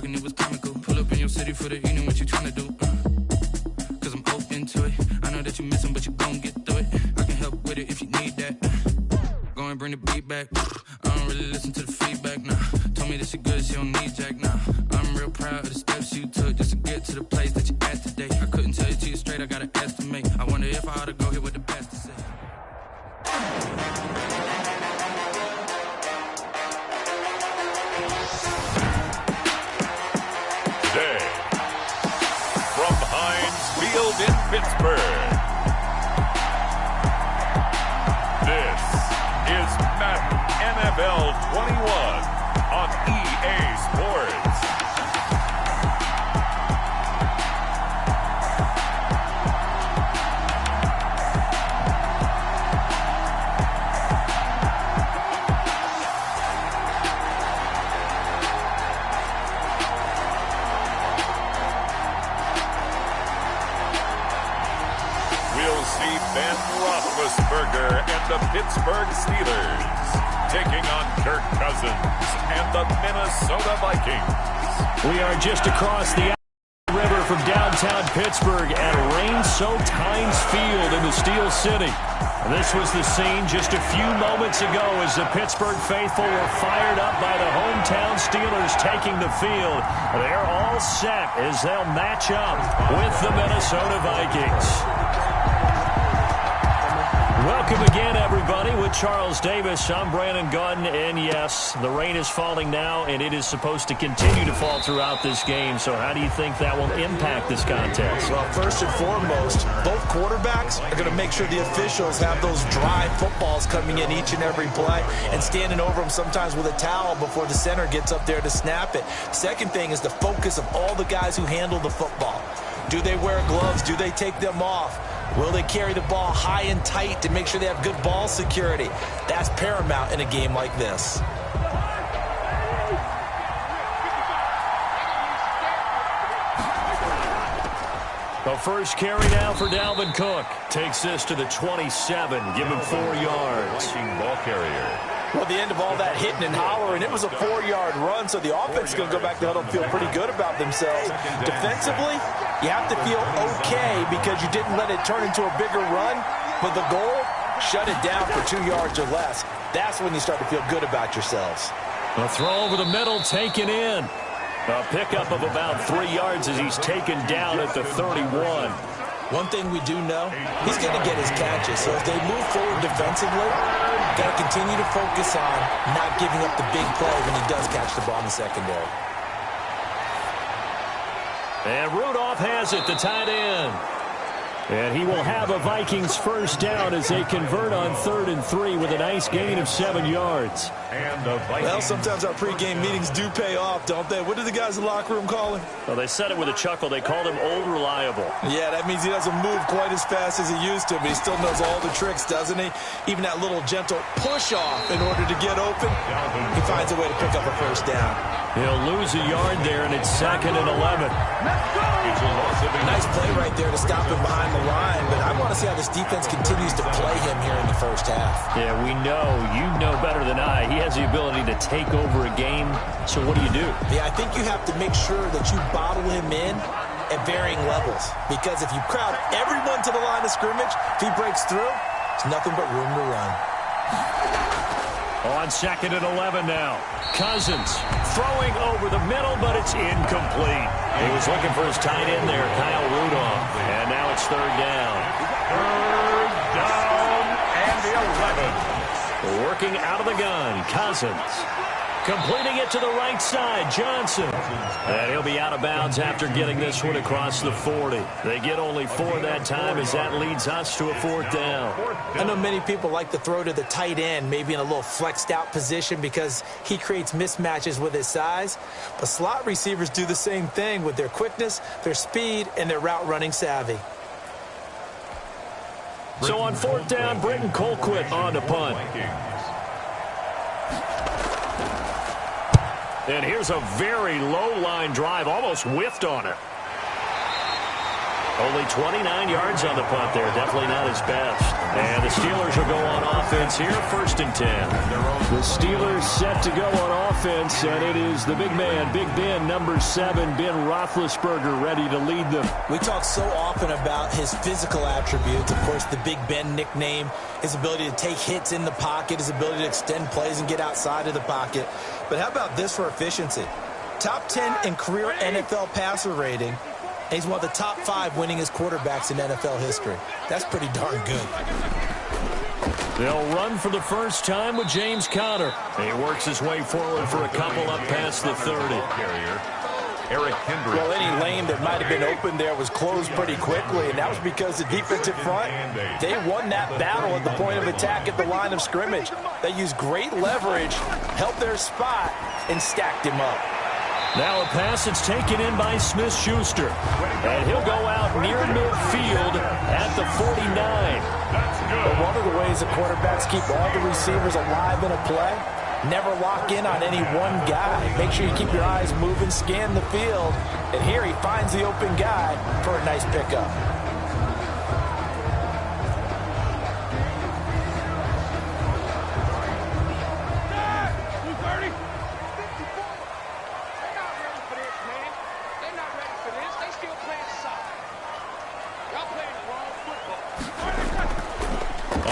talking, it was comical. Pull up in your city for the evening, what you tryna do? Cause I'm open to it. I know that you missing, but you gon' get through it. I can help with it if you need that. Go and bring the beat back. I don't really listen to the feedback, nah. Told me that she good, she don't need Jack, nah. I'm real proud of the steps you took just to get to the place that you at today. I couldn't tell you to you straight, I gotta estimate. I wonder if I ought to go here with the best to say. Today, from Heinz Field in Pittsburgh, this is Madden NFL 21 on EA Sports. We'll see Ben Roethlisberger and the Pittsburgh Steelers taking on Kirk Cousins and the Minnesota Vikings. We are just across the river from downtown Pittsburgh at rain-soaked Heinz Field in the Steel City. This was the scene just a few moments ago as the Pittsburgh faithful were fired up by the hometown Steelers taking the field. They're all set as they'll match up with the Minnesota Vikings. Welcome again, everybody, with Charles Davis. I'm Brandon Gaudin, and yes, the rain is falling now, and it is supposed to continue to fall throughout this game. So how do you think that will impact this contest? Well, first and foremost, both quarterbacks are going to make sure the officials have those dry footballs coming in each and every play and standing over them sometimes with a towel before the center gets up there to snap it. Second thing is the focus of all the guys who handle the football. Do they wear gloves? Do they take them off? Will they carry the ball high and tight to make sure they have good ball security? That's paramount in a game like this. The first carry now for Dalvin Cook. Takes this to the 27. Give him 4 yards. Ball carrier. Well, at the end of all that hitting and hollering, it was a 4-yard run, so the offense is going to go back to huddle and feel pretty good about themselves. Defensively, you have to feel okay because you didn't let it turn into a bigger run, but the goal, shut it down for 2 yards or less. That's when you start to feel good about yourselves. A throw over the middle taken in. A pickup of about 3 yards as he's taken down at the 31. One thing we do know, he's going to get his catches. So as they move forward defensively, got to continue to focus on not giving up the big play when he does catch the ball in the secondary. And Rudolph has it, the tight end. And he will have a Vikings first down as they convert on 3rd and 3 with a nice gain of 7 yards. And the Vikings. Well, sometimes our pregame meetings do pay off, don't they? What do the guys in the locker room call him? Well, they said it with a chuckle. They called him Old Reliable. Yeah, that means he doesn't move quite as fast as he used to, but he still knows all the tricks, doesn't he? Even that little gentle push-off in order to get open, he finds a way to pick up a first down. He'll lose a yard there, and it's 2nd and 11. Nice play right there to stop him behind the line, but I want to see how this defense continues to play him here in the first half. Yeah, we know. You know better than I. He has the ability to take over a game, so what do you do? Yeah, I think you have to make sure that you bottle him in at varying levels, because if you crowd everyone to the line of scrimmage, if he breaks through, there's nothing but room to run. On 2nd and 11 now. Cousins throwing over the middle, but it's incomplete. He was looking for his tight end there, Kyle Rudolph. And now it's 3rd down. 3rd down and 11. Working out of the gun, Cousins. Completing it to the right side, Johnson. And he'll be out of bounds after getting this one across the 40. They get only 4 that time as that leads us to a 4th down. I know many people like to throw to the tight end, maybe in a little flexed out position because he creates mismatches with his size. But slot receivers do the same thing with their quickness, their speed, and their route running savvy. So on 4th down, Britton Colquitt on to punt. And here's a very low line drive, almost whiffed on it. Only 29 yards on the punt there. Definitely not his best. And the Steelers will go on offense here, 1st and 10. The Steelers set to go on offense, and it is the big man, Big Ben, number 7, Ben Roethlisberger, ready to lead them. We talk so often about his physical attributes. Of course, the Big Ben nickname, his ability to take hits in the pocket, his ability to extend plays and get outside of the pocket. But how about this for efficiency? Top 10 in career NFL passer rating. He's one of the top 5 winningest quarterbacks in NFL history. That's pretty darn good. They'll run for the first time with James Conner. He works his way forward for a couple up past the 30. Eric Kendricks. Well, any lane that might have been open there was closed pretty quickly, and that was because the defensive front, they won that battle at the point of attack at the line of scrimmage. They used great leverage, helped their spot, and stacked him up. Now a pass that's taken in by Smith-Schuster. And he'll go out near midfield at the 49. But one of the ways the quarterbacks keep all the receivers alive in a play, never lock in on any one guy. Make sure you keep your eyes moving, scan the field. And here he finds the open guy for a nice pickup.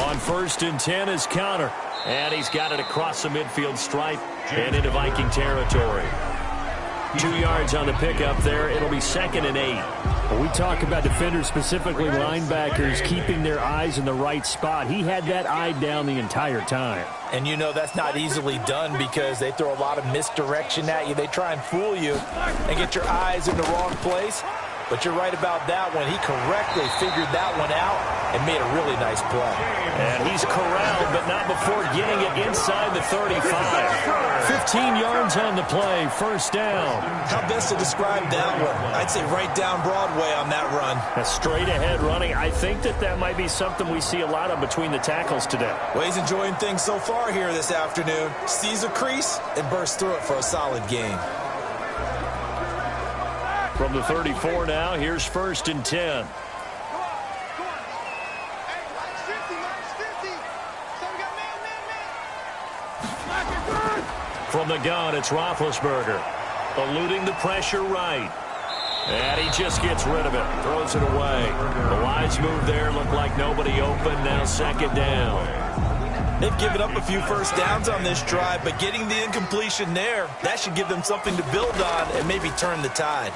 On 1st and 10 is Conner. And he's got it across the midfield stripe and into Viking territory. 2 yards on the pickup there. It'll be 2nd and 8. When we talk about defenders, specifically linebackers, keeping their eyes in the right spot, he had that eye down the entire time. And you know that's not easily done because they throw a lot of misdirection at you. They try and fool you and get your eyes in the wrong place. But you're right about that one. He correctly figured that one out and made a really nice play. And he's corralled, but not before getting it inside the 35. 15 yards on the play, 1st down. How best to describe that one? I'd say right down Broadway on that run. A straight ahead running. I think that might be something we see a lot of between the tackles today. Well, he's enjoying things so far here this afternoon. Sees a crease and bursts through it for a solid gain. From the 34 now, here's 1st and 10. From the gun, it's Roethlisberger. Eluding the pressure right. And he just gets rid of it. Throws it away. The wise move there. Looked like nobody open. Now 2nd down. They've given up a few first downs on this drive, but getting the incompletion there, that should give them something to build on and maybe turn the tide.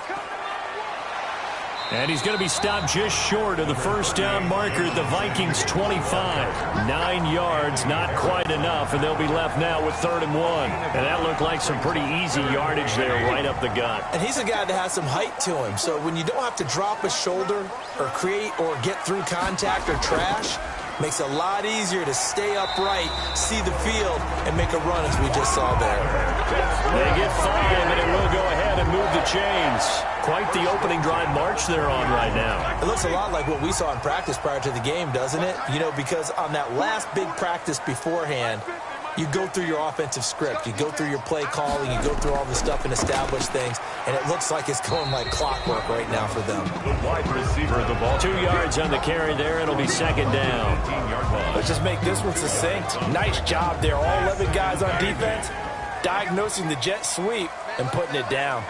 And he's going to be stopped just short of the 1st down marker at the Vikings' 25. 9 yards, not quite enough, and they'll be left now with 3rd and 1. And that looked like some pretty easy yardage there right up the gut. And he's a guy that has some height to him, so when you don't have to drop a shoulder or create or get through contact or trash, makes it a lot easier to stay upright, see the field, and make a run as we just saw there. They get 5, and it will go ahead and move the chains. Quite the opening drive march they're on right now. It looks a lot like what we saw in practice prior to the game, doesn't it? You know, because on that last big practice beforehand, you go through your offensive script. You go through your play calling. You go through all the stuff and establish things. And it looks like it's going like clockwork right now for them. The wide receiver, the ball. 2 yards on the carry there. It'll be 2nd down. Let's just make this one succinct. Nice job there. All 11 guys on defense diagnosing the jet sweep and putting it down.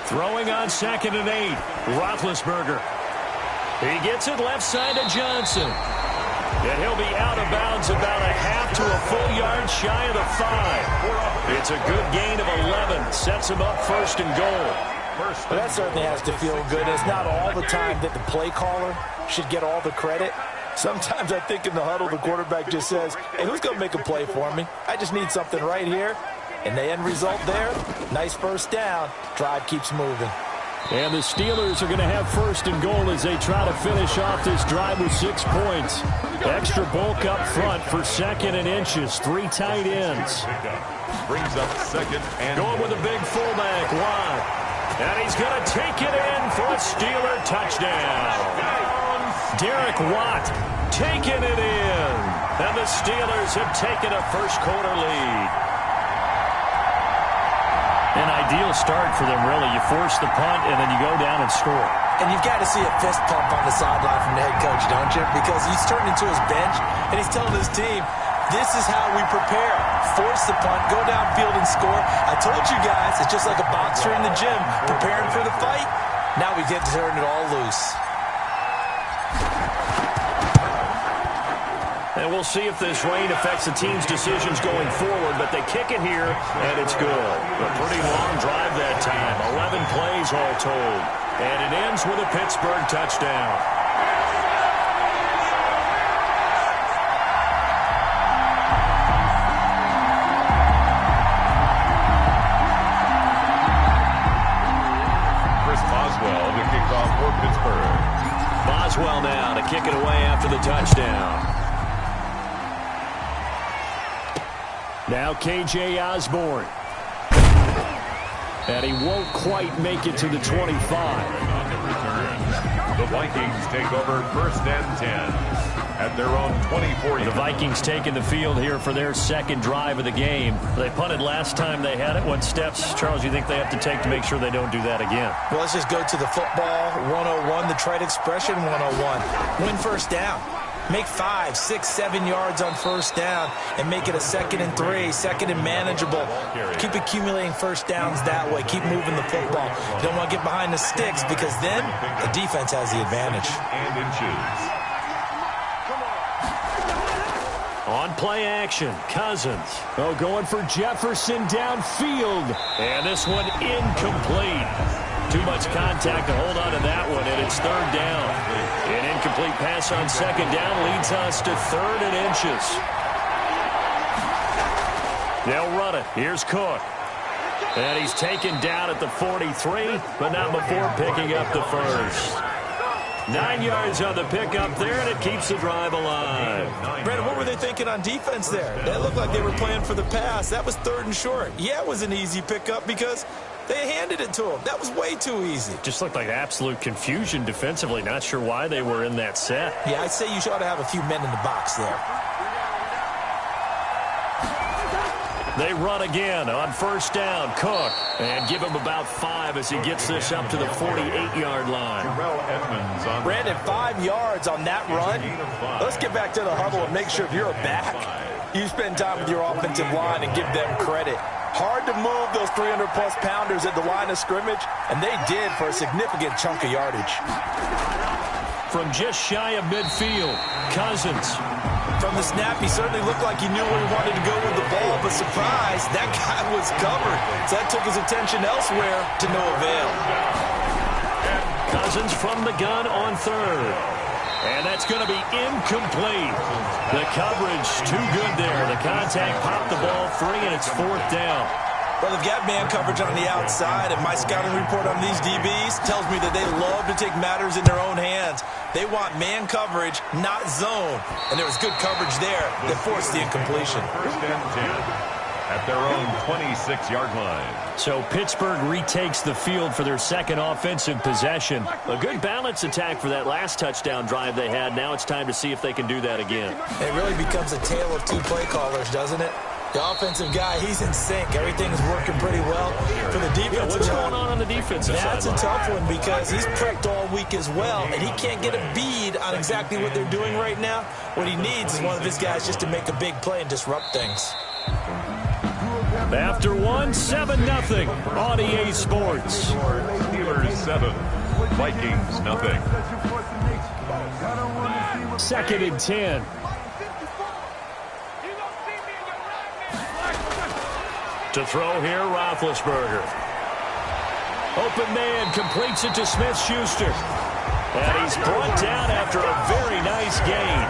Throwing on 2nd and 8. Roethlisberger. He gets it left side to Johnson. And he'll be out of bounds about a half to a full yard shy of the 5. It's a good gain of 11. Sets him up 1st and goal. Well, that certainly has to feel good. It's not all the time that the play caller should get all the credit. Sometimes I think in the huddle, the quarterback just says, hey, who's going to make a play for me? I just need something right here. And the end result there, nice 1st down. Drive keeps moving. And the Steelers are going to have 1st and goal as they try to finish off this drive with 6 points. Extra bulk up front for 2nd and inches. 3 tight ends. Brings up 2nd and going with a big fullback, Watt. And he's going to take it in for a Steeler touchdown. Derek Watt taking it in. And the Steelers have taken a 1st quarter lead. An ideal start for them, really. You force the punt, and then you go down and score. And you've got to see a fist pump on the sideline from the head coach, don't you? Because he's turned into his bench, and he's telling his team, this is how we prepare. Force the punt, go downfield and score. I told you guys, it's just like a boxer in the gym preparing for the fight. Now we get to turn it all loose. And we'll see if this rain affects the team's decisions going forward, but they kick it here, and it's good. A pretty long drive that time, 11 plays all told. And it ends with a Pittsburgh touchdown. Chris Boswell to kick off for Pittsburgh. Boswell now to kick it away after the touchdown. Now KJ Osborne. And he won't quite make it to the 25. The Vikings take over 1st and 10 at their own 24. The Vikings taking the field here for their second drive of the game. They punted last time they had it. What steps, Charles, you think they have to take to make sure they don't do that again? Well, let's just go to the football 101, the trite expression 101. Win first down. Make 5, 6, 7 yards on first down and make it a 2nd and 3, 2nd and manageable. Keep accumulating first downs that way. Keep moving the football. You don't want to get behind the sticks because then the defense has the advantage. And inches. On play action, Cousins. Oh, going for Jefferson downfield. And this one incomplete. Too much contact to hold on to that one, and it's 3rd down. An incomplete pass on 2nd down leads us to 3rd and inches. They'll run it. Here's Cook. And he's taken down at the 43, but not before picking up the first. 9 yards on the pickup there, and it keeps the drive alive. Brandon, what were they thinking on defense there? That looked like they were playing for the pass. That was 3rd and short. Yeah, it was an easy pickup because they handed it to him. That was way too easy. Just looked like absolute confusion defensively. Not sure why they were in that set. Yeah, I'd say you ought to have a few men in the box there. They run again on 1st down. Cook. And give him about 5 as he gets this up to the 48-yard line. Brandon, 5 yards on that run. Let's get back to the huddle and make sure if you're a back, you spend time with your offensive line and give them credit. Hard to move those 300-plus pounders at the line of scrimmage, and they did for a significant chunk of yardage. From just shy of midfield, Cousins. From the snap, he certainly looked like he knew where he wanted to go with the ball, but surprise, that guy was covered. So that took his attention elsewhere to no avail. Cousins from the gun on 3rd. And that's going to be incomplete. The coverage too good there. The contact popped the ball free, and it's 4th down. Well, they've got man coverage on the outside, and my scouting report on these DBs tells me that they love to take matters in their own hands. They want man coverage, not zone. And there was good coverage there that forced the incompletion. 1st and 10 at their own 26-yard line. So Pittsburgh retakes the field for their second offensive possession. A good balance attack for that last touchdown drive they had. Now it's time to see if they can do that again. It really becomes a tale of 2 play callers, doesn't it? The offensive guy, he's in sync. Everything's working pretty well. For the defensive what's going on the defensive side? That's a tough one because he's prepped all week as well, and he can't get a bead on exactly what they're doing right now. What he needs is one of his guys just to make a big play and disrupt things. After 7-0 on EA Sports. Steelers 7, Vikings 0. 2nd and 10. To throw here, Roethlisberger. Open man completes it to Smith-Schuster. And he's brought down after a very nice gain.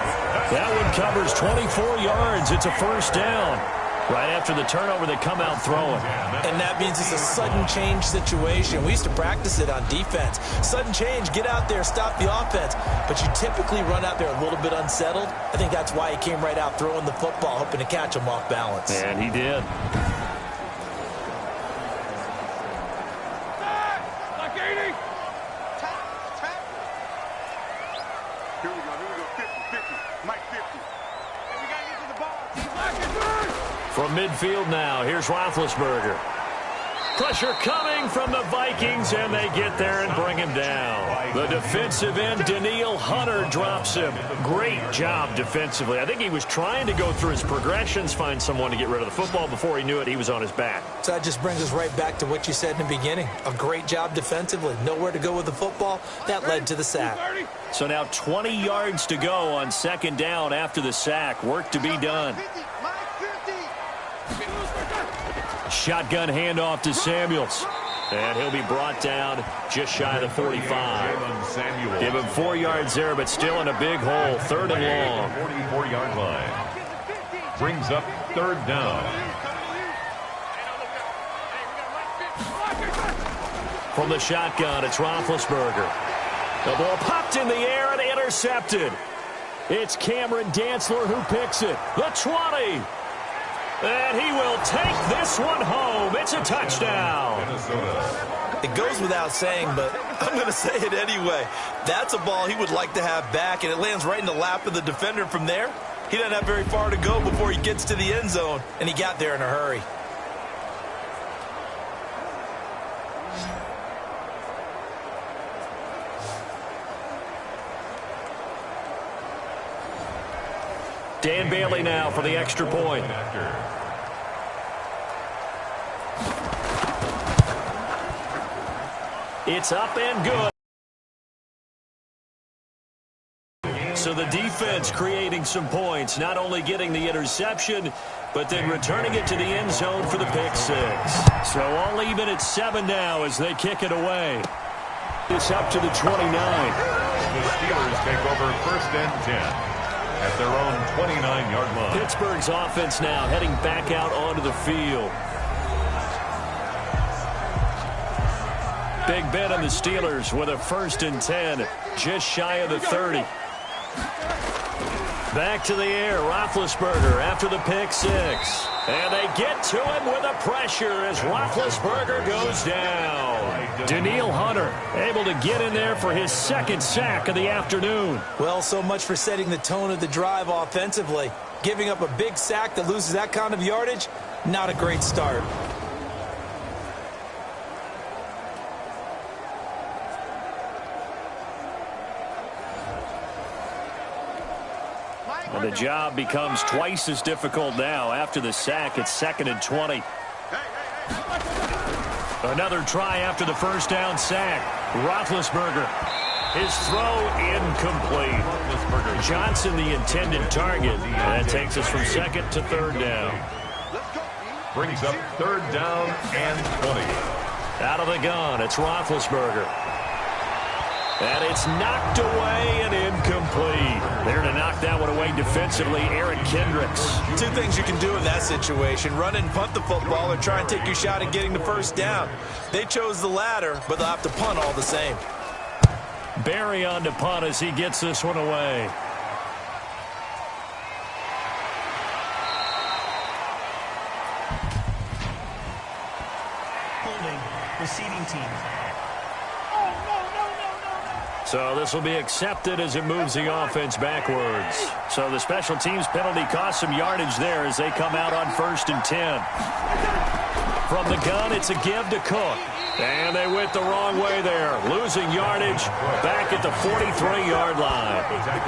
That one covers 24 yards. It's a 1st down. Right after the turnover, they come out throwing. And that means it's a sudden change situation. We used to practice it on defense. Sudden change, get out there, stop the offense. But you typically run out there a little bit unsettled. I think that's why he came right out throwing the football, hoping to catch him off balance. And he did. From midfield now, here's Roethlisberger. Pressure coming from the Vikings, and they get there and bring him down. The defensive end, Danielle Hunter, drops him. Great job defensively. I think he was trying to go through his progressions, find someone to get rid of the football. Before he knew it, he was on his back. So that just brings us right back to what you said in the beginning. A great job defensively. Nowhere to go with the football. That led to the sack. So now 20 yards to go on second down after the sack. Work to be done. Shotgun handoff to Samuels. And he'll be brought down just shy of the 45. Give him 4 yards there, but still in a big hole. Third and long. 44-yard line. Brings up third down. From the shotgun, it's Roethlisberger. The ball popped in the air and intercepted. It's Cameron Dantzler who picks it. The 20. And he will take this one home. It's a touchdown. It goes without saying, but I'm going to say it anyway. That's a ball he would like to have back, and it lands right in the lap of the defender from there. He doesn't have very far to go before he gets to the end zone, and he got there in a hurry. Dan Bailey now for the extra point. It's up and good. So the defense creating some points, not only getting the interception, but then returning it to the end zone for the pick six. So all even at 7 now as they kick it away. It's up to the 29. The Steelers take over first and 10. At their own 29-yard line. Pittsburgh's offense now heading back out onto the field. Big Ben and the Steelers with a first and 10, just shy of the 30. Back to the air, Roethlisberger after the pick six. And they get to him with a pressure as Roethlisberger goes down. Danielle Hunter able to get in there for his second sack of the afternoon. Well, so much for setting the tone of the drive offensively. Giving up a big sack that loses that kind of yardage, not a great start. And the job becomes twice as difficult now after the sack. It's 2nd and 20. Another try after the first down sack. Roethlisberger. His throw incomplete. Johnson the intended target. And that takes us from 2nd to 3rd down. Brings up 3rd down and 20. Out of the gun, it's Roethlisberger. And it's knocked away and incomplete. There to knock that one away defensively, Eric Kendricks. Two things you can do in that situation: run and punt the football, or try and take your shot at getting the first down. They chose the latter, but they'll have to punt all the same. Barry on to punt as he gets this one away. Holding, receiving team. So this will be accepted as it moves the offense backwards. So the special teams penalty cost some yardage there as they come out on 1st and 10. From the gun, it's a give to Cook. And they went the wrong way there. Losing yardage back at the 43-yard line.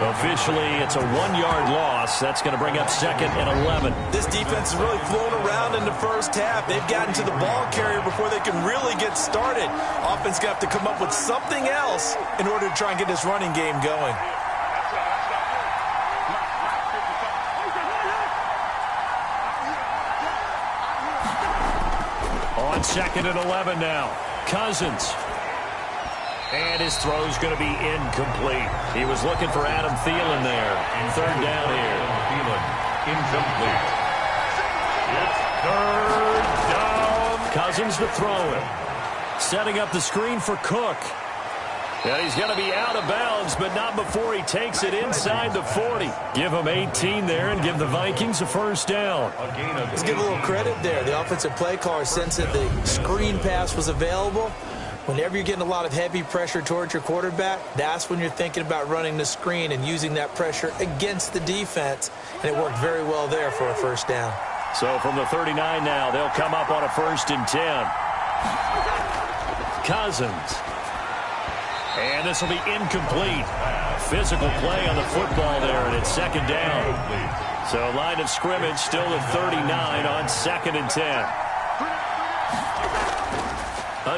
Officially, it's a 1-yard loss. That's going to bring up 2nd and 11. This defense is really flown around in the first half. They've gotten to the ball carrier before they can really get started. Offense going to have to come up with something else in order to try and get this running game going. On 2nd and 11 now. Cousins. And his throw's going to be incomplete. He was looking for Adam Thielen there. 3rd down here. Thielen, incomplete. It's 3rd down. Cousins to throw it. Setting up the screen for Cook. And he's going to be out of bounds, but not before he takes it inside the 40. Give him 18 there and give the Vikings a first down. Let's give a little credit there. The offensive play caller sensed that the screen pass was available. Whenever you're getting a lot of heavy pressure towards your quarterback, that's when you're thinking about running the screen and using that pressure against the defense. And it worked very well there for a first down. So from the 39 now, they'll come up on a 1st and 10. Cousins. And this will be incomplete. Physical play on the football there, and it's second down. So line of scrimmage still at 39 on 2nd and 10.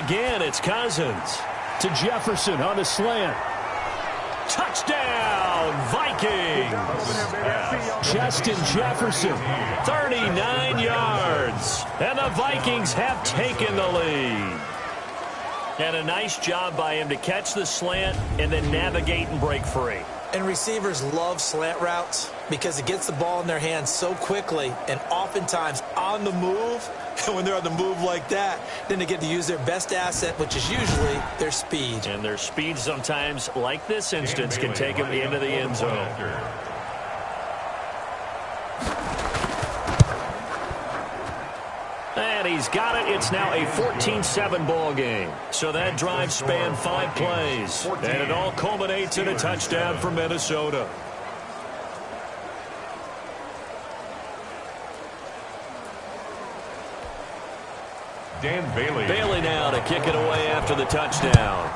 Again, it's Cousins to Jefferson on the slant. Touchdown, Vikings! Justin Jefferson, 39 yards. And the Vikings have taken the lead. And a nice job by him to catch the slant and then navigate and break free. And receivers love slant routes because it gets the ball in their hands so quickly and oftentimes on the move. And when they're on the move like that, then they get to use their best asset, which is usually their speed. And their speed sometimes, like this instance, can take them into the end zone. And he's got it. It's now a 14-7 ball game. So that drive spanned 5 plays. And it all culminates in a touchdown for Minnesota. Dan Bailey. Bailey now to kick it away after the touchdown.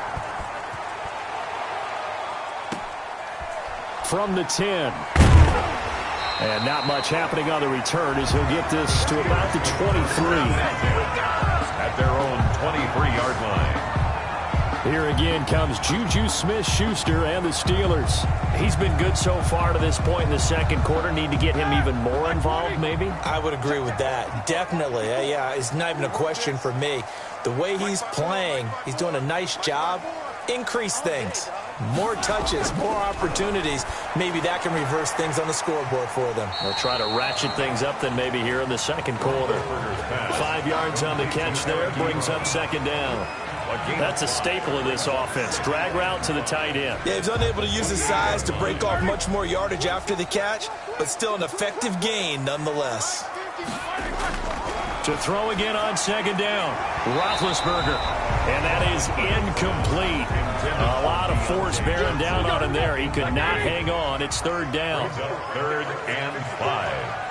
From the 10. And not much happening on the return as he'll get this to about the 23. At their own 23-yard line. Here again comes Juju Smith-Schuster and the Steelers. He's been good so far to this point in the second quarter. Need to get him even more involved, maybe? I would agree with that. Definitely. Yeah, it's not even a question for me. The way he's playing, he's doing a nice job. Increase things. More touches, more opportunities. Maybe that can reverse things on the scoreboard for them. They'll try to ratchet things up then maybe here in the second quarter. 5 yards on the catch there. Brings up second down. That's a staple of this offense. Drag route to the tight end. Yeah, he's unable to use his size to break off much more yardage after the catch, but still an effective gain nonetheless. To throw again on second down. Roethlisberger. And that is incomplete. A lot of force bearing down on him there. He could not hang on. It's third down. 3rd and 5.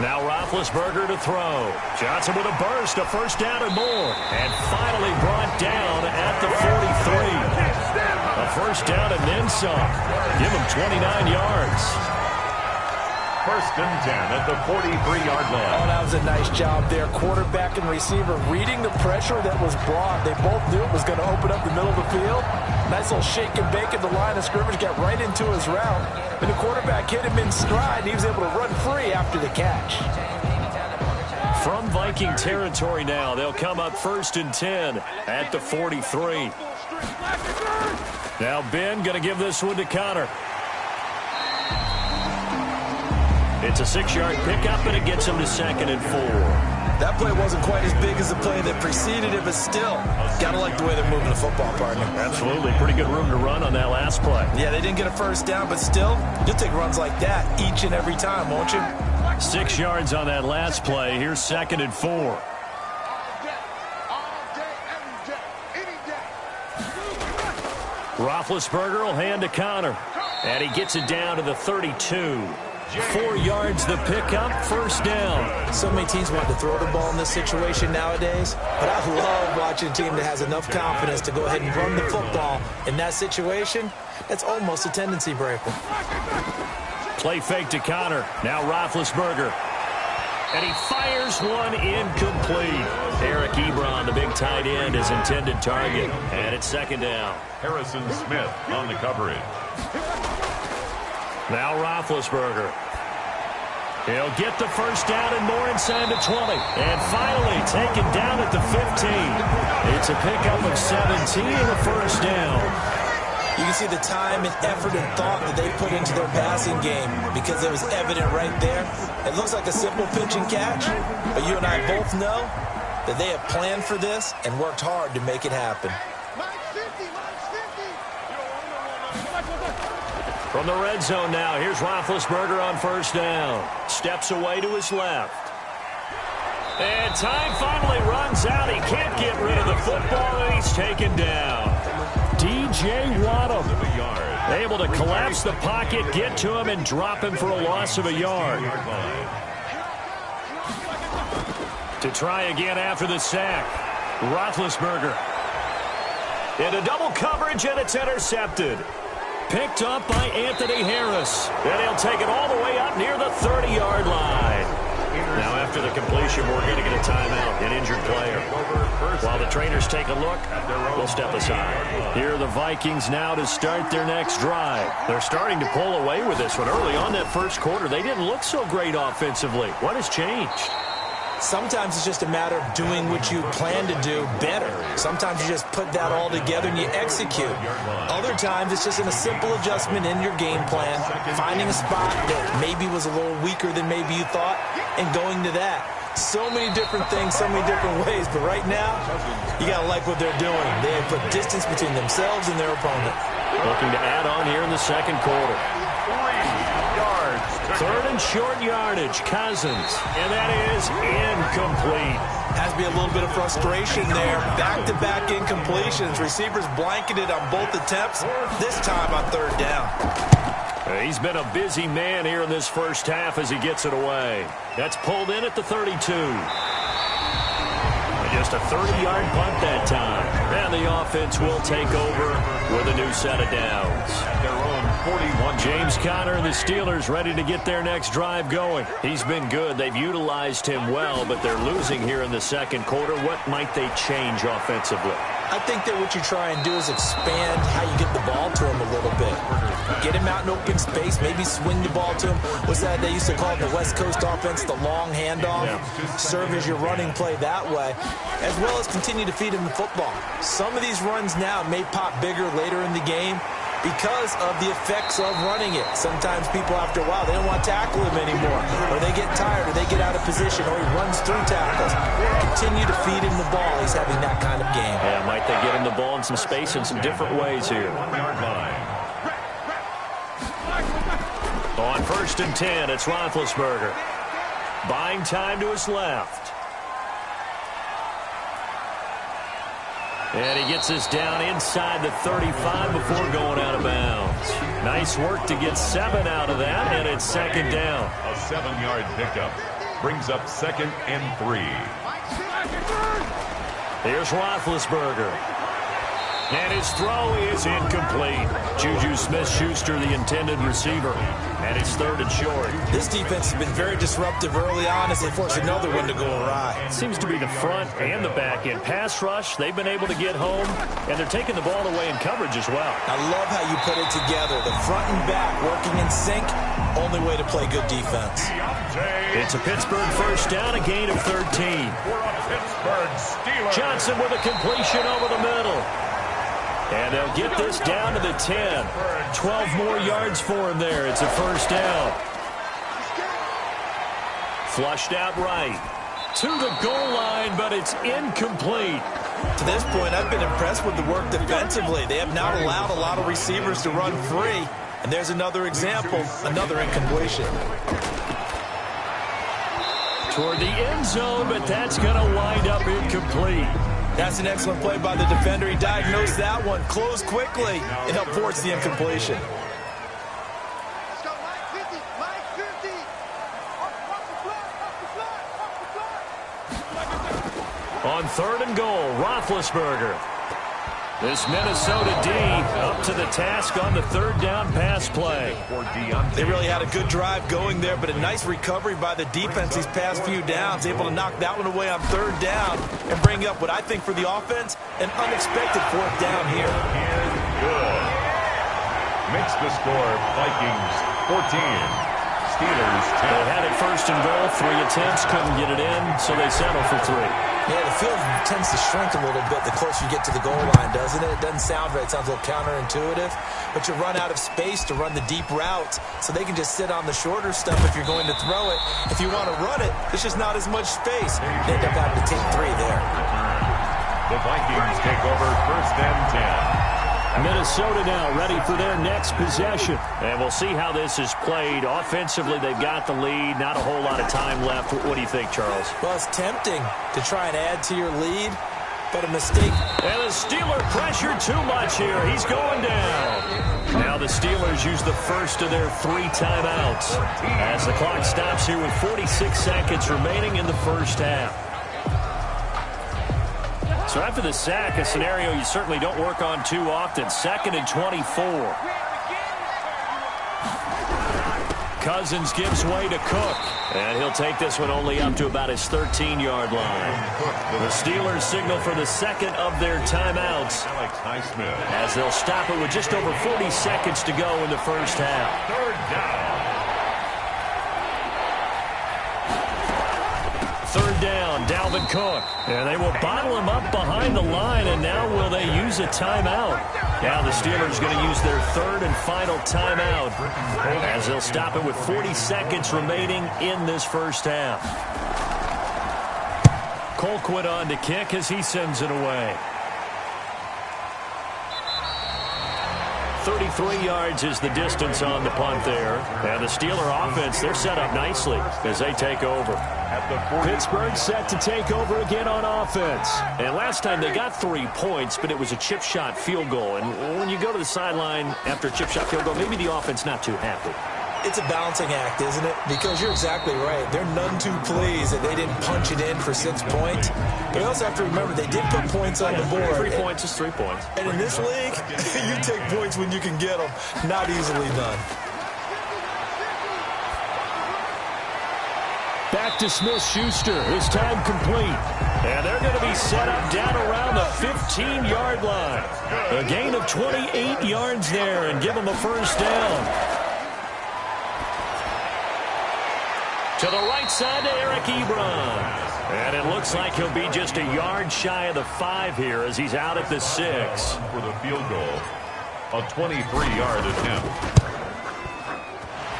Now Roethlisberger to throw. Johnson with a burst, a first down and more. And finally brought down at the 43. A first down and then some. Give him 29 yards. 1st and 10 at the 43-yard line. Oh, that was a nice job there. Quarterback and receiver reading the pressure that was brought. They both knew it was going to open up the middle of the field. Nice little shake and bake at the line of scrimmage. Got right into his route. And the quarterback hit him in stride. He was able to run free after the catch. From Viking territory now, they'll come up 1st and 10 at the 43. Now Ben going to give this one to Connor. It's a 6-yard pickup, and it gets him to 2nd and 4. That play wasn't quite as big as the play that preceded it, but still, got to like the way they're moving the football, partner. Absolutely. Pretty good room to run on that last play. Yeah, they didn't get a first down, but still, you'll take runs like that each and every time, won't you? 6 yards on that last play. Here's 2nd and 4. Roethlisberger will hand to Connor. And he gets it down to the 32. 4 yards the pickup, first down. So many teams want to throw the ball in this situation nowadays, but I love watching a team that has enough confidence to go ahead and run the football in that situation. That's almost a tendency breaker. Play fake to Connor. Now Roethlisberger. And he fires one incomplete. Eric Ebron, the big tight end, his intended target. And it's 2nd down. Harrison Smith on the coverage. Now Roethlisberger. He'll get the first down and more inside the 20. And finally taken down at the 15. It's a pickup of 17 and a first down. You can see the time and effort and thought that they put into their passing game because it was evident right there. It looks like a simple pitch and catch, but you and I both know that they have planned for this and worked hard to make it happen. From the red zone now, here's Roethlisberger on first down. Steps away to his left. And time finally runs out. He can't get rid of the football, and he's taken down. DJ Waddle. Able to collapse the pocket, get to him, and drop him for a loss of a yard. To try again after the sack. Roethlisberger. Into double coverage, and it's intercepted. Picked up by Anthony Harris. And he'll take it all the way up near the 30-yard line. Now after the completion, we're going to get a timeout, an injured player. While the trainers take a look, we'll step aside. Here are the Vikings now to start their next drive. They're starting to pull away with this one. Early on that first quarter, they didn't look so great offensively. What has changed? Sometimes it's just a matter of doing what you plan to do better. Sometimes you just put that all together and you execute. Other times it's just in a simple adjustment in your game plan, finding a spot that maybe was a little weaker than maybe you thought, and going to that. So many different things, so many different ways, but right now, you got to like what they're doing. They have put distance between themselves and their opponent. Looking to add on here in the second quarter. 3 yards. Third and short yardage, Cousins. And that is incomplete. Has to be a little bit of frustration there. Back-to-back incompletions. Receivers blanketed on both attempts, this time on third down. He's been a busy man here in this first half as he gets it away. That's pulled in at the 32. And just a 30-yard punt that time. And the offense will take over with a new set of downs. Their own 41. James Conner and the Steelers ready to get their next drive going. He's been good. They've utilized him well, but they're losing here in the second quarter. What might they change offensively? I think that what you try and do is expand how you get the ball to him a little bit. Get him out in open space, maybe swing the ball to him. What's that they used to call it in the West Coast offense, the long handoff? Yeah. Serve as your running play that way, as well as continue to feed him the football. Some of these runs now may pop bigger later in the game because of the effects of running it. Sometimes people, after a while, they don't want to tackle him anymore, or they get tired, or they get out of position, or he runs through tackles. Continue to feed him the ball. He's having that kind of game. Yeah, might they get him the ball in some space in some different ways here. 1 yard line. On 1st and 10, it's Roethlisberger. Buying time to his left. And he gets this down inside the 35 before going out of bounds. Nice work to get 7 out of that, and it's second down. A 7-yard pickup brings up 2nd and 3. Here's Roethlisberger. And his throw is incomplete. Juju Smith-Schuster, the intended receiver. And it's 3rd and short. This defense has been very disruptive early on as they force another one to go awry. It seems to be the front and the back end. Pass rush, they've been able to get home, and they're taking the ball away in coverage as well. I love how you put it together. The front and back working in sync, only way to play good defense. It's a Pittsburgh first down, a gain of 13. For a Pittsburgh Steelers. Johnson with a completion over the middle. And they'll get this down to the 10. 12 more yards for him there. It's a first down. Flushed out right. To the goal line, but it's incomplete. To this point, I've been impressed with the work defensively. They have not allowed a lot of receivers to run free. And there's another example, another incompletion. Toward the end zone, but that's going to wind up incomplete. That's an excellent play by the defender. He diagnosed that one, closed quickly, and helped force the incompletion. On 3rd and goal, Roethlisberger. This Minnesota D up to the task on the 3rd down pass play. They really had a good drive going there, but a nice recovery by the defense these past few downs, able to knock that one away on 3rd down and bring up what I think for the offense, an unexpected 4th down here. Good. Makes the score Vikings 14. Steelers 10. They had it 1st and goal, 3 attempts, couldn't get it in, so they settle for 3. Yeah, the field tends to shrink a little bit the closer you get to the goal line, doesn't it? It doesn't sound right. It sounds a little counterintuitive. But you run out of space to run the deep routes, so they can just sit on the shorter stuff if you're going to throw it. If you want to run it, there's just not as much space. They end up having to take 3 there. The Vikings take over 1st and 10. Minnesota now ready for their next possession. And we'll see how this is played. Offensively, they've got the lead. Not a whole lot of time left. What do you think, Charles? Well, it's tempting to try and add to your lead, but a mistake. And the Steeler pressure too much here. He's going down. Now Now the Steelers use the first of their 3 timeouts as the clock stops here with 46 seconds remaining in the first half. So after the sack, a scenario you certainly don't work on too often. 2nd and 24. Cousins gives way to Cook, and he'll take this one only up to about his 13-yard line. The Steelers signal for the second of their timeouts as they'll stop it with just over 40 seconds to go in the first half. 3rd down. 3rd down, Dalvin Cook. And they will bottle him up behind the line, and now will they use a timeout? Now the Steelers going to use their 3rd and final timeout as they'll stop it with 40 seconds remaining in this first half. Colquitt on to kick as he sends it away. 33 yards is the distance on the punt there. And the Steeler offense, they're set up nicely as they take over. Pittsburgh set to take over again on offense. And last time they got 3 points, but it was a chip shot field goal. And when you go to the sideline after a chip shot field goal, maybe the offense not too happy. It's a balancing act, isn't it? Because you're exactly right. They're none too pleased that they didn't punch it in for 6 points. But you also have to remember they did put points on the board. 3 points is 3 points. And in this league, you take points when you can get them. Not easily done. Back to Smith-Schuster. This time complete. And they're going to be set up down around the 15-yard line. A gain of 28 yards there and give them a first down. To the right side to Eric Ebron. And it looks like he'll be just a yard shy of the 5 here as he's out at the 6. For the field goal, a 23-yard attempt.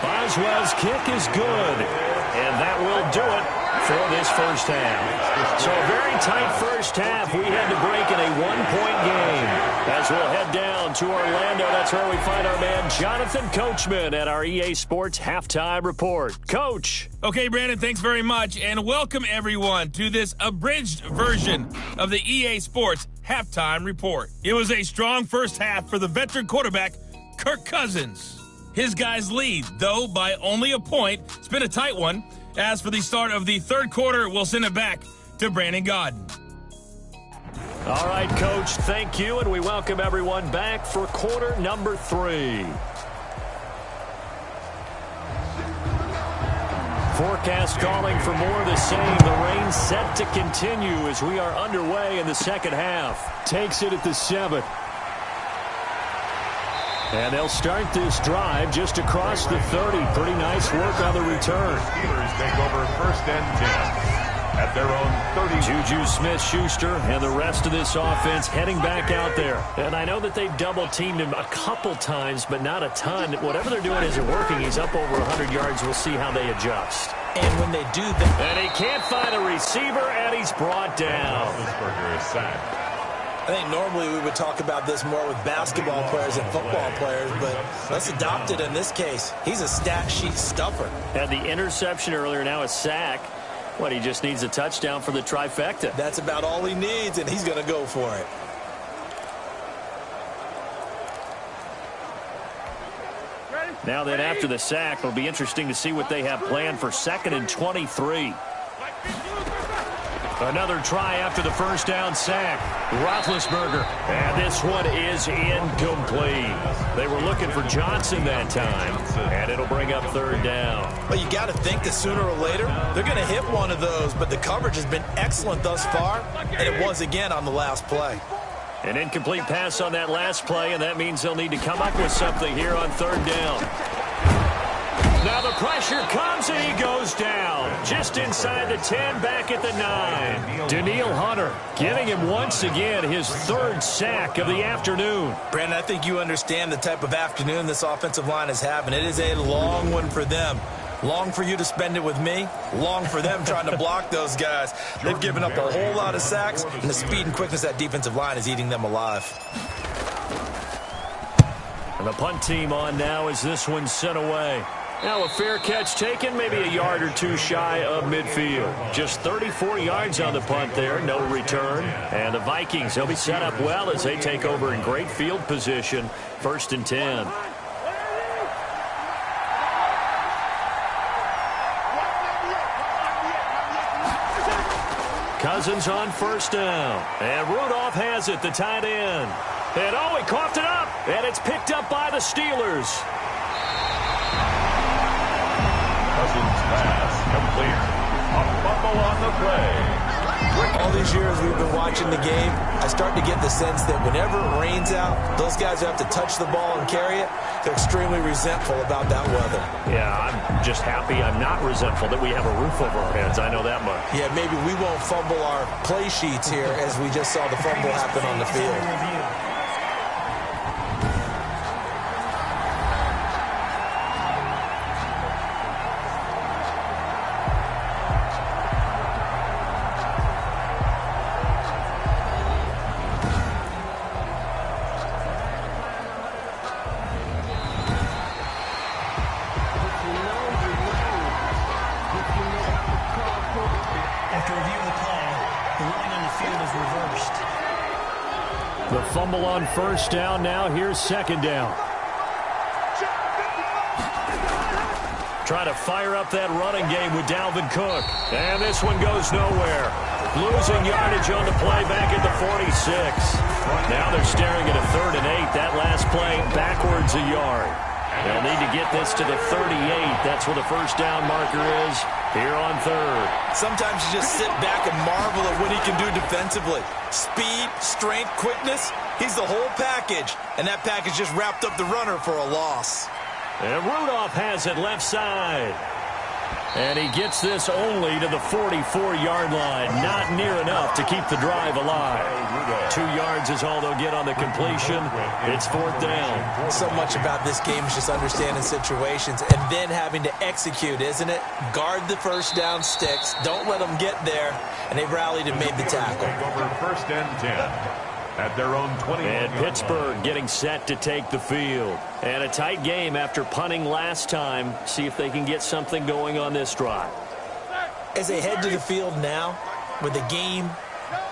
Boswell's kick is good. And that will do it for this first half. So a very tight first half. We had to break in a 1-point game. As we'll head down to Orlando, that's where we find our man Jonathan Coachman at our EA Sports Halftime Report. Coach. Okay, Brandon, thanks very much. And welcome, everyone, to this abridged version of the EA Sports Halftime Report. It was a strong first half for the veteran quarterback, Kirk Cousins. His guys lead, though, by only a point. It's been a tight one. As for the start of the third quarter, we'll send it back to Brandon Gaudin. All right, Coach, thank you, and we welcome everyone back for quarter number 3. Forecast calling for more of the same. The rain set to continue as we are underway in the second half. Takes it at the 7. And they'll start this drive just across the 30. Pretty nice work on the return. Steelers take over 1st and 10 at their own 30. Juju Smith-Schuster and the rest of this offense heading back out there. And I know that they've double-teamed him a couple times, but not a ton. Whatever they're doing isn't working. He's up over 100 yards. We'll see how they adjust. And when they do that... And he can't find a receiver, and he's brought down. Roethlisberger is sacked. I think normally we would talk about this more with basketball players and football players, but let's adopt it in this case. He's a stat sheet stuffer. Had the interception earlier, now a sack. What, he just needs a touchdown for the trifecta. That's about all he needs, and he's going to go for it. Now then, after the sack, it'll be interesting to see what they have planned for 2nd and 23. Another try after the first down sack. Roethlisberger. And this one is incomplete. They were looking for Johnson that time. And it'll bring up 3rd down. But you got to think that sooner or later, they're going to hit one of those. But the coverage has been excellent thus far. And it was again on the last play. An incomplete pass on that last play. And that means they'll need to come up with something here on 3rd down. Now the pressure comes and he goes down. Just inside the 10, back at the 9. Danielle Hunter giving him once again his 3rd sack of the afternoon. Brandon, I think you understand the type of afternoon this offensive line is having. It is a long one for them. Long for you to spend it with me. Long for them trying to block those guys. They've given up a whole lot of sacks, and the speed and quickness of that defensive line is eating them alive. And the punt team on now as this one's sent away. Now a fair catch taken, maybe a yard or two shy of midfield. Just 34 yards on the punt there, no return. And the Vikings, they'll be set up well as they take over in great field position. 1st and 10. Cousins on first down. And Rudolph has it, the tight end. And he coughed it up. And it's picked up by the Steelers. Cousins pass complete. A fumble on the play. All these years we've been watching the game, I start to get the sense that whenever it rains out, those guys who have to touch the ball and carry it, they're extremely resentful about that weather. Yeah, I'm just happy I'm not resentful that we have a roof over our heads. I know that much. Yeah, maybe we won't fumble our play sheets here as we just saw the fumble happen on the field. The fumble on first down. Now here's second down. Try to fire up that running game with Dalvin Cook. And this one goes nowhere. Losing yardage on the play back at the 46. Now they're staring at a 3rd and 8. That last play backwards a yard. They'll need to get this to the 38. That's where the first down marker is here on 3rd. Sometimes you just sit back and marvel at what he can do defensively. Speed, strength, quickness, he's the whole package. And that package just wrapped up the runner for a loss. And Rudolph has it left side. And he gets this only to the 44-yard line. Not near enough to keep the drive alive. 2 yards is all they'll get on the completion. It's 4th down. So much about this game is just understanding situations and then having to execute, isn't it? Guard the first down sticks. Don't let them get there. And they rallied and made the tackle. Over 1st and 10. At their own 20. And Pittsburgh getting set to take the field. And a tight game after punting last time. See if they can get something going on this drive. As they head to the field now, with the game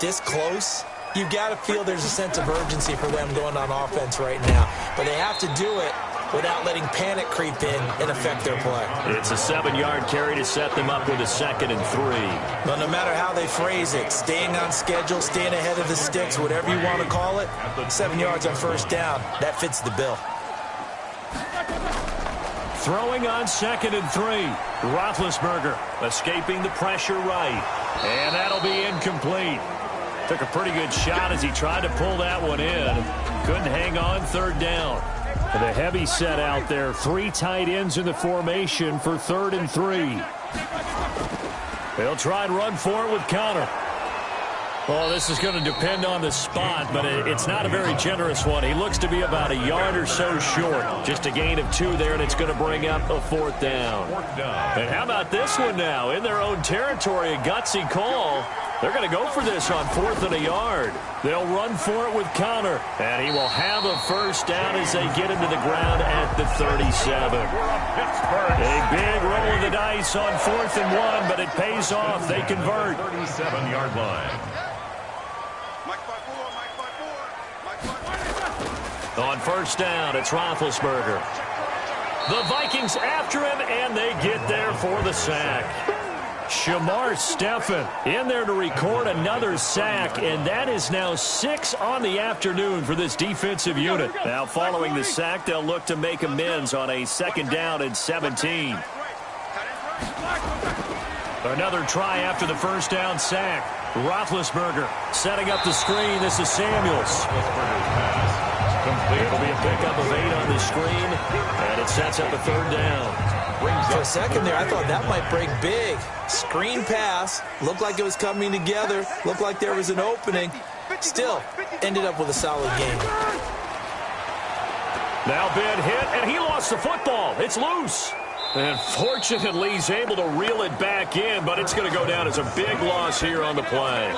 this close, you've got to feel there's a sense of urgency for them going on offense right now. But they have to do it without letting panic creep in and affect their play. It's a 7-yard carry to set them up with a 2nd and 3. Well, no matter how they phrase it, staying on schedule, staying ahead of the sticks, whatever you want to call it, 7 yards on first down, that fits the bill. Throwing on 2nd and 3. Roethlisberger escaping the pressure right. And that'll be incomplete. Took a pretty good shot as he tried to pull that one in. Couldn't hang on 3rd down. The heavy set out there. 3 tight ends in the formation for 3rd and 3. They'll try and run for it with Conner. Well, this is going to depend on the spot, but it's not a very generous one. He looks to be about a yard or so short. Just a gain of 2 there, and it's going to bring up a 4th down. And how about this one now? In their own territory, a gutsy call. They're going to go for this on 4th and a yard. They'll run for it with Conner. And he will have a first down as they get into the ground at the 37. A big roll of the dice on 4th and 1, but it pays off. They convert. 37-yard line. On first down, it's Roethlisberger. The Vikings after him, and they get there for the sack. Shamar Stephen in there to record another sack, and that is now 6 on the afternoon for this defensive unit. Now following the sack, they'll look to make amends on a 2nd down and 17. Another try after the first down sack. Roethlisberger setting up the screen. This is Samuels. It'll be a pickup of 8 on the screen, and it sets up a 3rd down. For a second there, I thought that might break big. Screen pass, looked like it was coming together, looked like there was an opening. Still, ended up with a solid game. Now Ben hit, and he lost the football. It's loose. And fortunately, he's able to reel it back in, but it's going to go down as a big loss here on the play.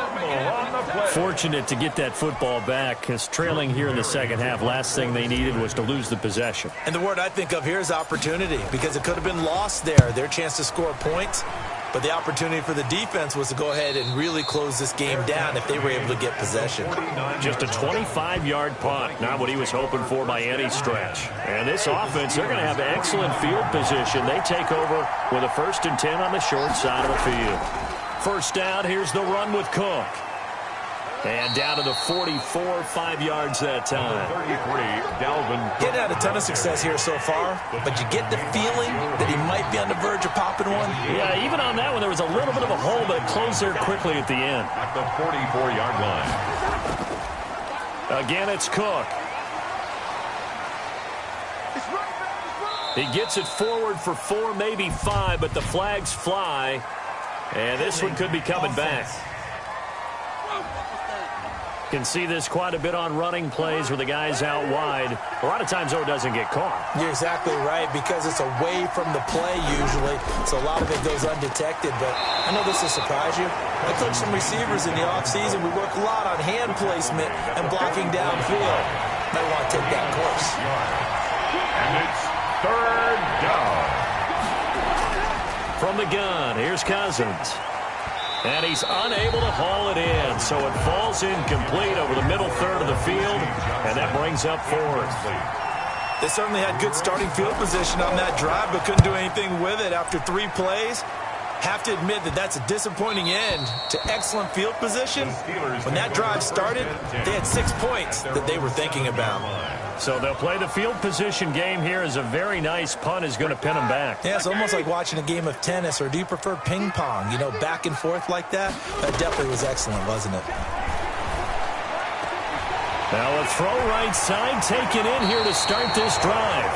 Fortunate to get that football back, because trailing here in the second half, last thing they needed was to lose the possession. And the word I think of here is opportunity, because it could have been lost there, their chance to score points. But the opportunity for the defense was to go ahead and really close this game down if they were able to get possession. Just a 25-yard punt, not what he was hoping for by any stretch. And this offense, they're going to have excellent field position. They take over with a 1st and 10 on the short side of the field. First down, here's the run with Cook. And down to the 44, 5 yards that time. 33, Dalvin. Getting had a ton of success here so far, but you get the feeling that he might be on the verge of popping one. Yeah, even on that one, there was a little bit of a hole, but it closed there quickly at the end. At the 44-yard line. Again, it's Cook. He gets it forward for 4, maybe 5, but the flags fly. And this one could be coming back. Can see this quite a bit on running plays where the guy's out wide. A lot of times, though, it doesn't get caught. You're exactly right, because it's away from the play usually, so a lot of it goes undetected. But I know this will surprise you. I coached some receivers in the offseason. We work a lot on hand placement and blocking downfield. Might want to take that course. And it's third down. From the gun, here's Cousins. And he's unable to haul it in, so it falls incomplete over the middle third of the field, and that brings up 4th. They certainly had good starting field position on that drive, but couldn't do anything with it after 3 plays. Have to admit that that's a disappointing end to excellent field position. When that drive started, they had 6 points that they were thinking about. So they'll play the field position game here as a very nice punt is going to pin them back. Yeah, it's almost like watching a game of tennis, or do you prefer ping pong? You know, back and forth like that? That definitely was excellent, wasn't it? Now a throw right side taken in here to start this drive.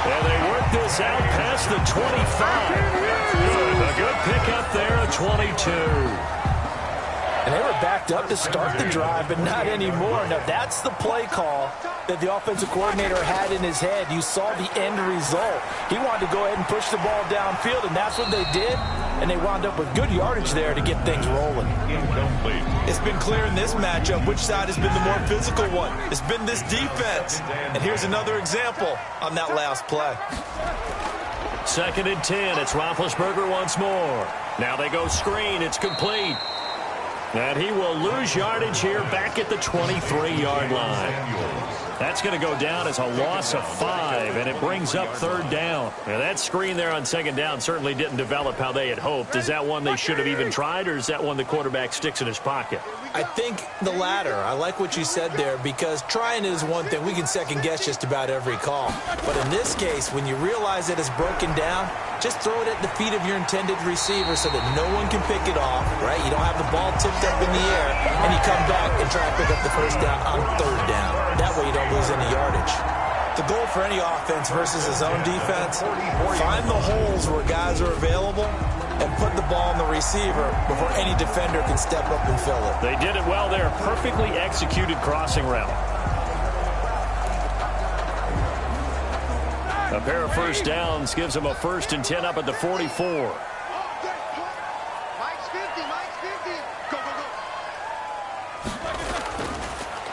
And they work this out past the 25. A good pickup there at 22. And they were backed up to start the drive, but not anymore. Now, that's the play call that the offensive coordinator had in his head. You saw the end result. He wanted to go ahead and push the ball downfield, and that's what they did. And they wound up with good yardage there to get things rolling. Incomplete. It's been clear in this matchup which side has been the more physical one. It's been this defense. And here's another example on that last play. 2nd and 10. It's Roethlisberger once more. Now they go screen. It's complete. And he will lose yardage here back at the 23-yard line. That's going to go down as a loss of 5, and it brings up 3rd down. Now, that screen there on 2nd down certainly didn't develop how they had hoped. Is that one they should have even tried, or is that one the quarterback sticks in his pocket? I think the latter. I like what you said there, because trying is one thing. We can second-guess just about every call. But in this case, when you realize that it's broken down, just throw it at the feet of your intended receiver so that no one can pick it off, right? You don't have the ball tipped up in the air, and you come back and try to pick up the 1st down on 3rd down. That way you don't lose any yardage. The goal for any offense versus his own defense, find the holes where guys are available and put the ball on the receiver before any defender can step up and fill it. They did it well there. Perfectly executed crossing route. A pair of 1st downs gives them a 1st and 10 up at the 44.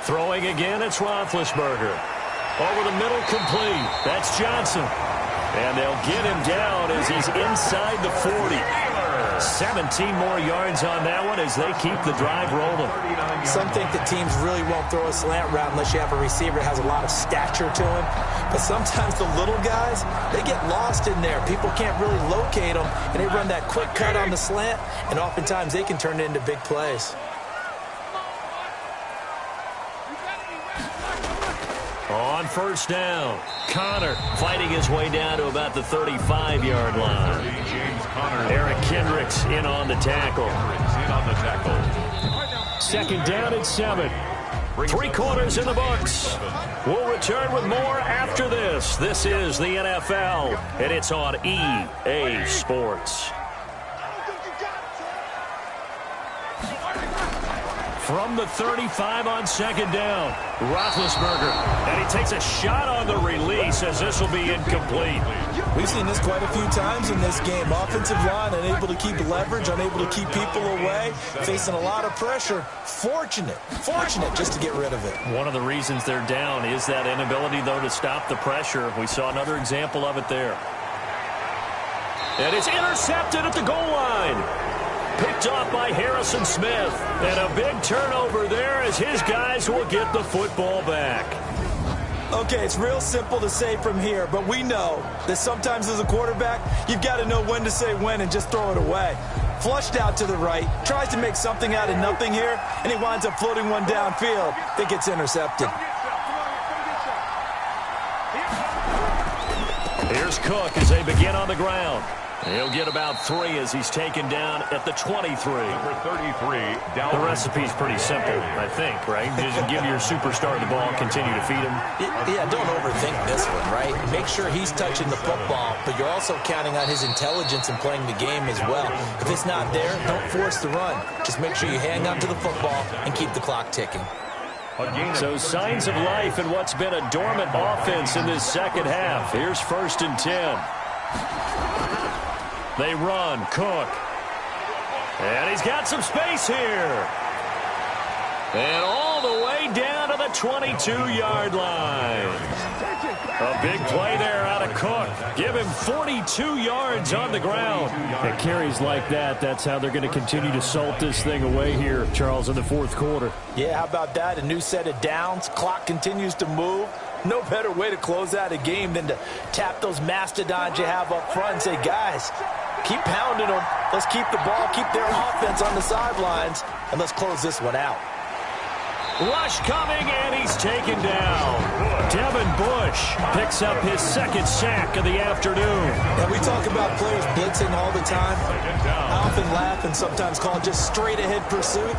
Throwing again, it's Roethlisberger. Over the middle, complete. That's Johnson. And they'll get him down as he's inside the 40. 17 more yards on that one as they keep the drive rolling. Some think that teams really won't throw a slant route unless you have a receiver that has a lot of stature to him. But sometimes the little guys, they get lost in there. People can't really locate them, and they run that quick cut on the slant, and oftentimes they can turn it into big plays. On 1st down, Connor fighting his way down to about the 35-yard line. Eric Kendricks in on the tackle. 2nd down at 7. 3 quarters in the books. We'll return with more after this. This is the NFL, and it's on EA Sports. From the 35 on 2nd down, Roethlisberger. And he takes a shot on the release as this will be incomplete. We've seen this quite a few times in this game. Offensive line unable to keep leverage, unable to keep people away, facing a lot of pressure. Fortunate just to get rid of it. One of the reasons they're down is that inability, though, to stop the pressure. We saw another example of it there. And it's intercepted at the goal line. Picked off by Harrison Smith. And a big turnover there as his guys will get the football back. Okay, it's real simple to say from here, but we know that sometimes as a quarterback, you've got to know when to say when and just throw it away. Flushed out to the right, tries to make something out of nothing here, and he winds up floating one downfield that gets intercepted. Here's Cook as they begin on the ground. He'll get about 3 as he's taken down at the 23. Number 33, The recipe's pretty simple, I think, right? Just give your superstar the ball, continue to feed him. Yeah, don't overthink this one, right? Make sure he's touching the football, but you're also counting on his intelligence in playing the game as well. If it's not there, don't force the run. Just make sure you hang on to the football and keep the clock ticking. So signs of life in what's been a dormant offense in this second half. Here's 1st and 10. They run, Cook. And he's got some space here. And all the way down to the 22-yard line. A big play there out of Cook. Give him 42 yards on the ground. At carries like that, that's how they're going to continue to salt this thing away here, Charles, in the 4th quarter. Yeah, how about that? A new set of downs. Clock continues to move. No better way to close out a game than to tap those mastodons you have up front and say, guys, keep pounding them. Let's keep the ball, keep their offense on the sidelines, and let's close this one out. Rush coming, and he's taken down. Devin Bush picks up his 2nd sack of the afternoon. And we talk about players blitzing all the time. I often laugh and sometimes call it just straight-ahead pursuit.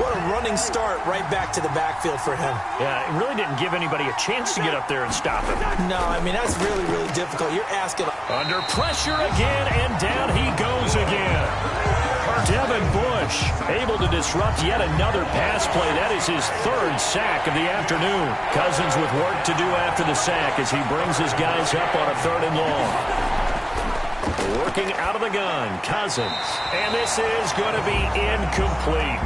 What a running start right back to the backfield for him. Yeah, it really didn't give anybody a chance to get up there and stop him. No, I mean, that's really, really difficult. You're asking. Under pressure again, and down he goes again. Devin Bush able to disrupt yet another pass play. That is his 3rd sack of the afternoon. Cousins with work to do after the sack as he brings his guys up on a 3rd and long. Working out of the gun, Cousins. And this is going to be incomplete.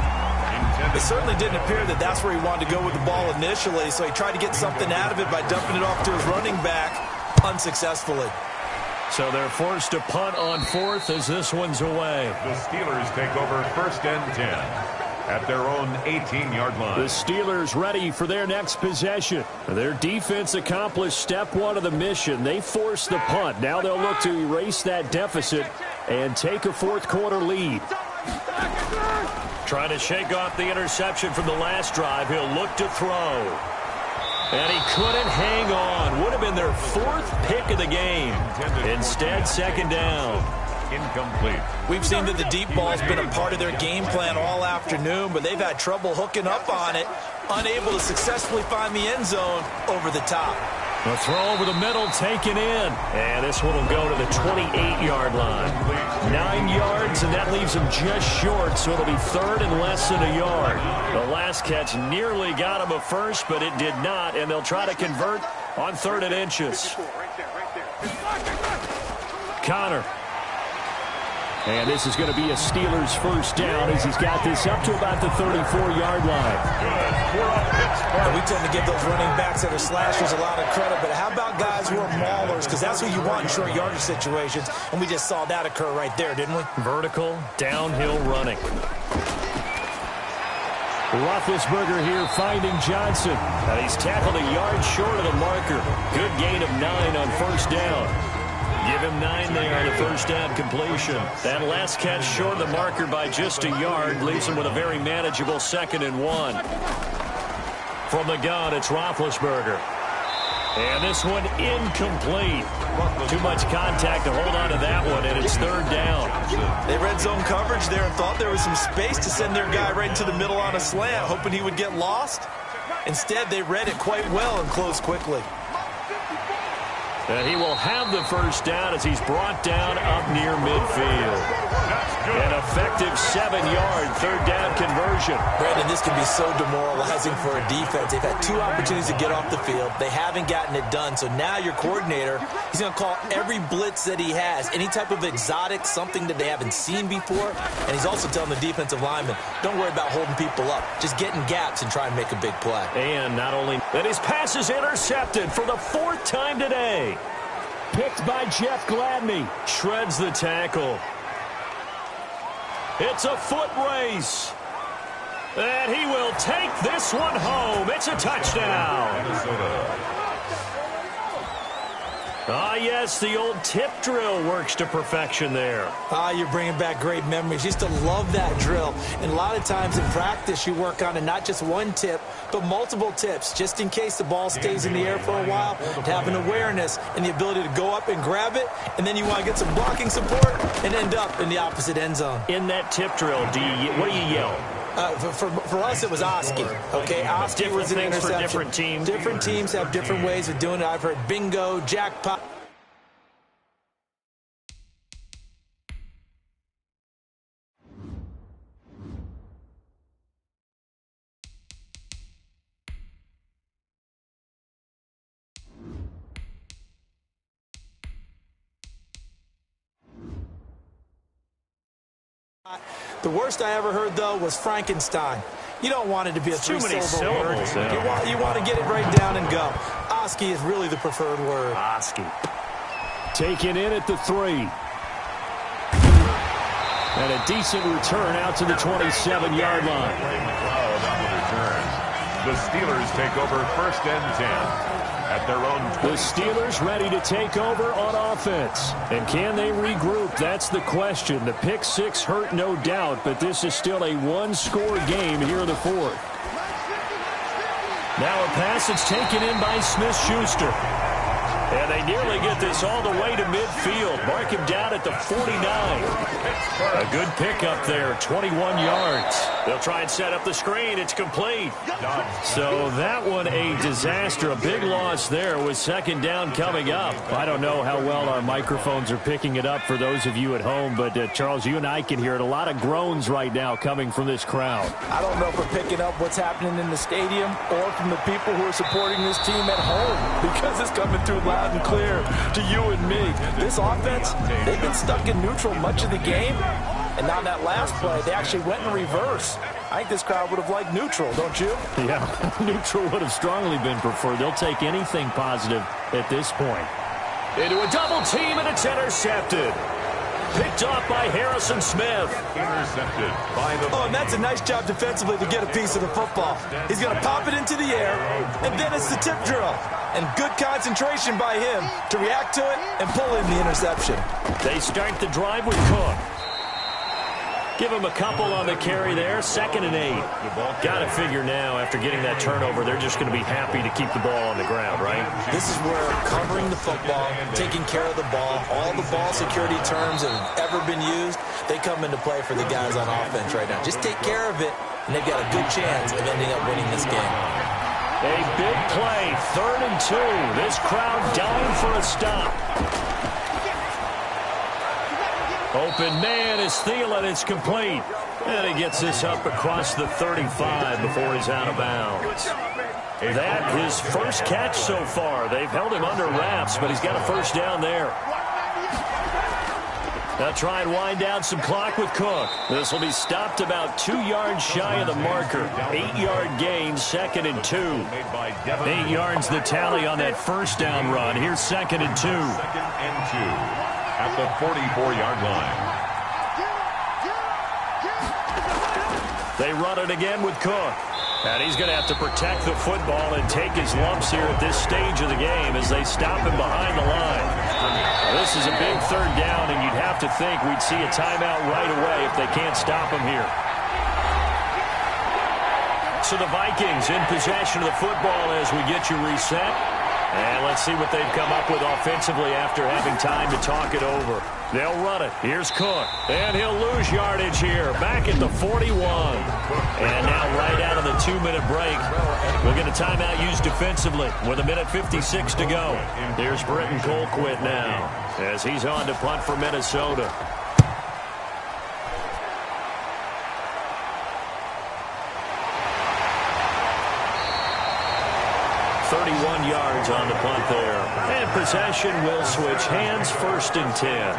It certainly didn't appear that that's where he wanted to go with the ball initially, so he tried to get something out of it by dumping it off to his running back unsuccessfully. So they're forced to punt on 4th as this one's away. The Steelers take over 1st and 10 at their own 18-yard line. The Steelers ready for their next possession. Their defense accomplished step 1 of the mission. They forced the punt. Now they'll look to erase that deficit and take a 4th quarter lead. Trying to shake off the interception from the last drive. He'll look to throw. And he couldn't hang on. Would have been their 4th pick of the game. Instead, 2nd down. Incomplete. We've seen that the deep ball has been a part of their game plan all afternoon, but they've had trouble hooking up on it, unable to successfully find the end zone over the top. The throw over the middle taken in. And this one will go to the 28-yard line. 9 yards, and that leaves him just short, so it'll be 3rd and less than a yard. The last catch nearly got him a first, but it did not, and they'll try to convert on 3rd and inches. Connor. And this is going to be a Steelers 1st down as he's got this up to about the 34-yard line. We tend to give those running backs that are slashers a lot of credit, but how about guys who are maulers? Because that's who you want in short yardage situations, and we just saw that occur right there, didn't we? Vertical, downhill running. Roethlisberger here finding Johnson. And he's tackled a yard short of the marker. Good gain of 9 on 1st down. Give him 9 there on the 1st down completion. That last catch short of the marker by just a yard leaves him with a very manageable 2nd and 1. From the gun, it's Roethlisberger. And this one incomplete. Too much contact to hold on to that one, and it's 3rd down. They read zone coverage there and thought there was some space to send their guy right into the middle on a slant, hoping he would get lost. Instead, they read it quite well and closed quickly. And he will have the 1st down as he's brought down up near midfield. An effective 7-yard 3rd down conversion. Brandon, this can be so demoralizing for a defense. They've had 2 opportunities to get off the field. They haven't gotten it done. So now your coordinator, he's going to call every blitz that he has, any type of exotic, something that they haven't seen before. And he's also telling the defensive lineman, don't worry about holding people up. Just get in gaps and try and make a big play. And not only that, his pass is intercepted for the 4th time today. Picked by Jeff Gladney. Shreds the tackle. It's a foot race. And he will take this one home. It's a touchdown. Ah, yes, the old tip drill works to perfection there. Ah, you're bringing back great memories. Used to love that drill. And a lot of times in practice, you work on it, not just one tip, but multiple tips, just in case the ball stays in the air for a while, to have an awareness and the ability to go up and grab it, and then you want to get some blocking support and end up in the opposite end zone. In that tip drill, what do you yell? For us, it was Oski. Okay, Oski was an interception. For different teams. Different teams have different ways of doing it. I've heard bingo, jackpot. The worst I ever heard, though, was Frankenstein. You don't want it to be a three-syllable word. Yeah. You want to get it right down and go. Oski is really the preferred word. Oski. Taken in at the 3. And a decent return out to the 27-yard line. The Steelers take over 1st and 10. At their own 20. The Steelers ready to take over on offense. And can they regroup? That's the question. The pick 6 hurt, no doubt, but this is still a one-score game here in the 4th. Now a pass that's taken in by Smith-Schuster. And they nearly get this all the way to midfield. Mark him down at the 49. A good pickup there, 21 yards. They'll try and set up the screen. It's complete. So that one a disaster. A big loss there with 2nd down coming up. I don't know how well our microphones are picking it up for those of you at home, but Charles, you and I can hear it. A lot of groans right now coming from this crowd. I don't know if we're picking up what's happening in the stadium or from the people who are supporting this team at home, because it's coming through loud and clear to you and me. This offense, they've been stuck in neutral much of the game, and on that last play, they actually went in reverse. I think this crowd would have liked neutral, don't you? Yeah, neutral would have strongly been preferred. They'll take anything positive at this point. Into a double team, and it's intercepted. Picked off by Harrison Smith. Intercepted by the... Oh, and that's a nice job defensively to get a piece of the football. He's going to pop it into the air, and then it's the tip drill. And good concentration by him to react to it and pull in the interception. They start the drive with Cook. Give him a couple on the carry there. 2nd and 8. Got to figure now, after getting that turnover, they're just going to be happy to keep the ball on the ground, right? This is where covering the football, taking care of the ball, all the ball security terms that have ever been used, they come into play for the guys on offense right now. Just take care of it, and they've got a good chance of ending up winning this game. A big play, 3rd and 2. This crowd dying for a stop. Open man is Thielen. It's complete. And he gets this up across the 35 before he's out of bounds. That his first catch so far. They've held him under wraps, but he's got a 1st down there. They'll try and wind down some clock with Cook. This will be stopped about 2 yards shy of the marker. 8-yard gain, 2nd and 2. 8 yards the tally on that 1st down run. Here's 2nd and 2. 2nd and 2. At the 44-yard line. They run it again with Cook. And he's going to have to protect the football and take his lumps here at this stage of the game as they stop him behind the line. This is a big 3rd down, and you'd have to think we'd see a timeout right away if they can't stop him here. So the Vikings in possession of the football as we get you reset. And let's see what they've come up with offensively after having time to talk it over. They'll run it. Here's Cook. And he'll lose yardage here. Back at the 41. And now right out of the 2-minute break, we'll get a timeout used defensively with 1:56 to go. Here's Britton Colquitt now as he's on to punt for Minnesota. 31 yards on the punt there. And possession will switch hands, 1st and 10.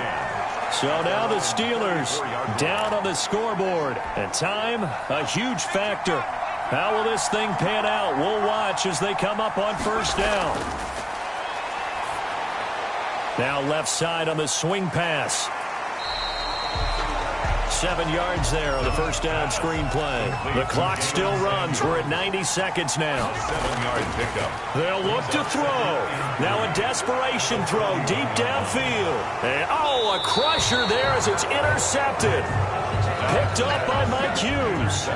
So now the Steelers down on the scoreboard. And time, a huge factor. How will this thing pan out? We'll watch as they come up on 1st down. Now left side on the swing pass. 7 yards there on the first down screen play. The clock still runs. We're at 90 seconds now. 7-yard pickup. They'll look to throw. Now a desperation throw deep downfield. And, a crusher there as it's intercepted. Picked up by Mike Hughes.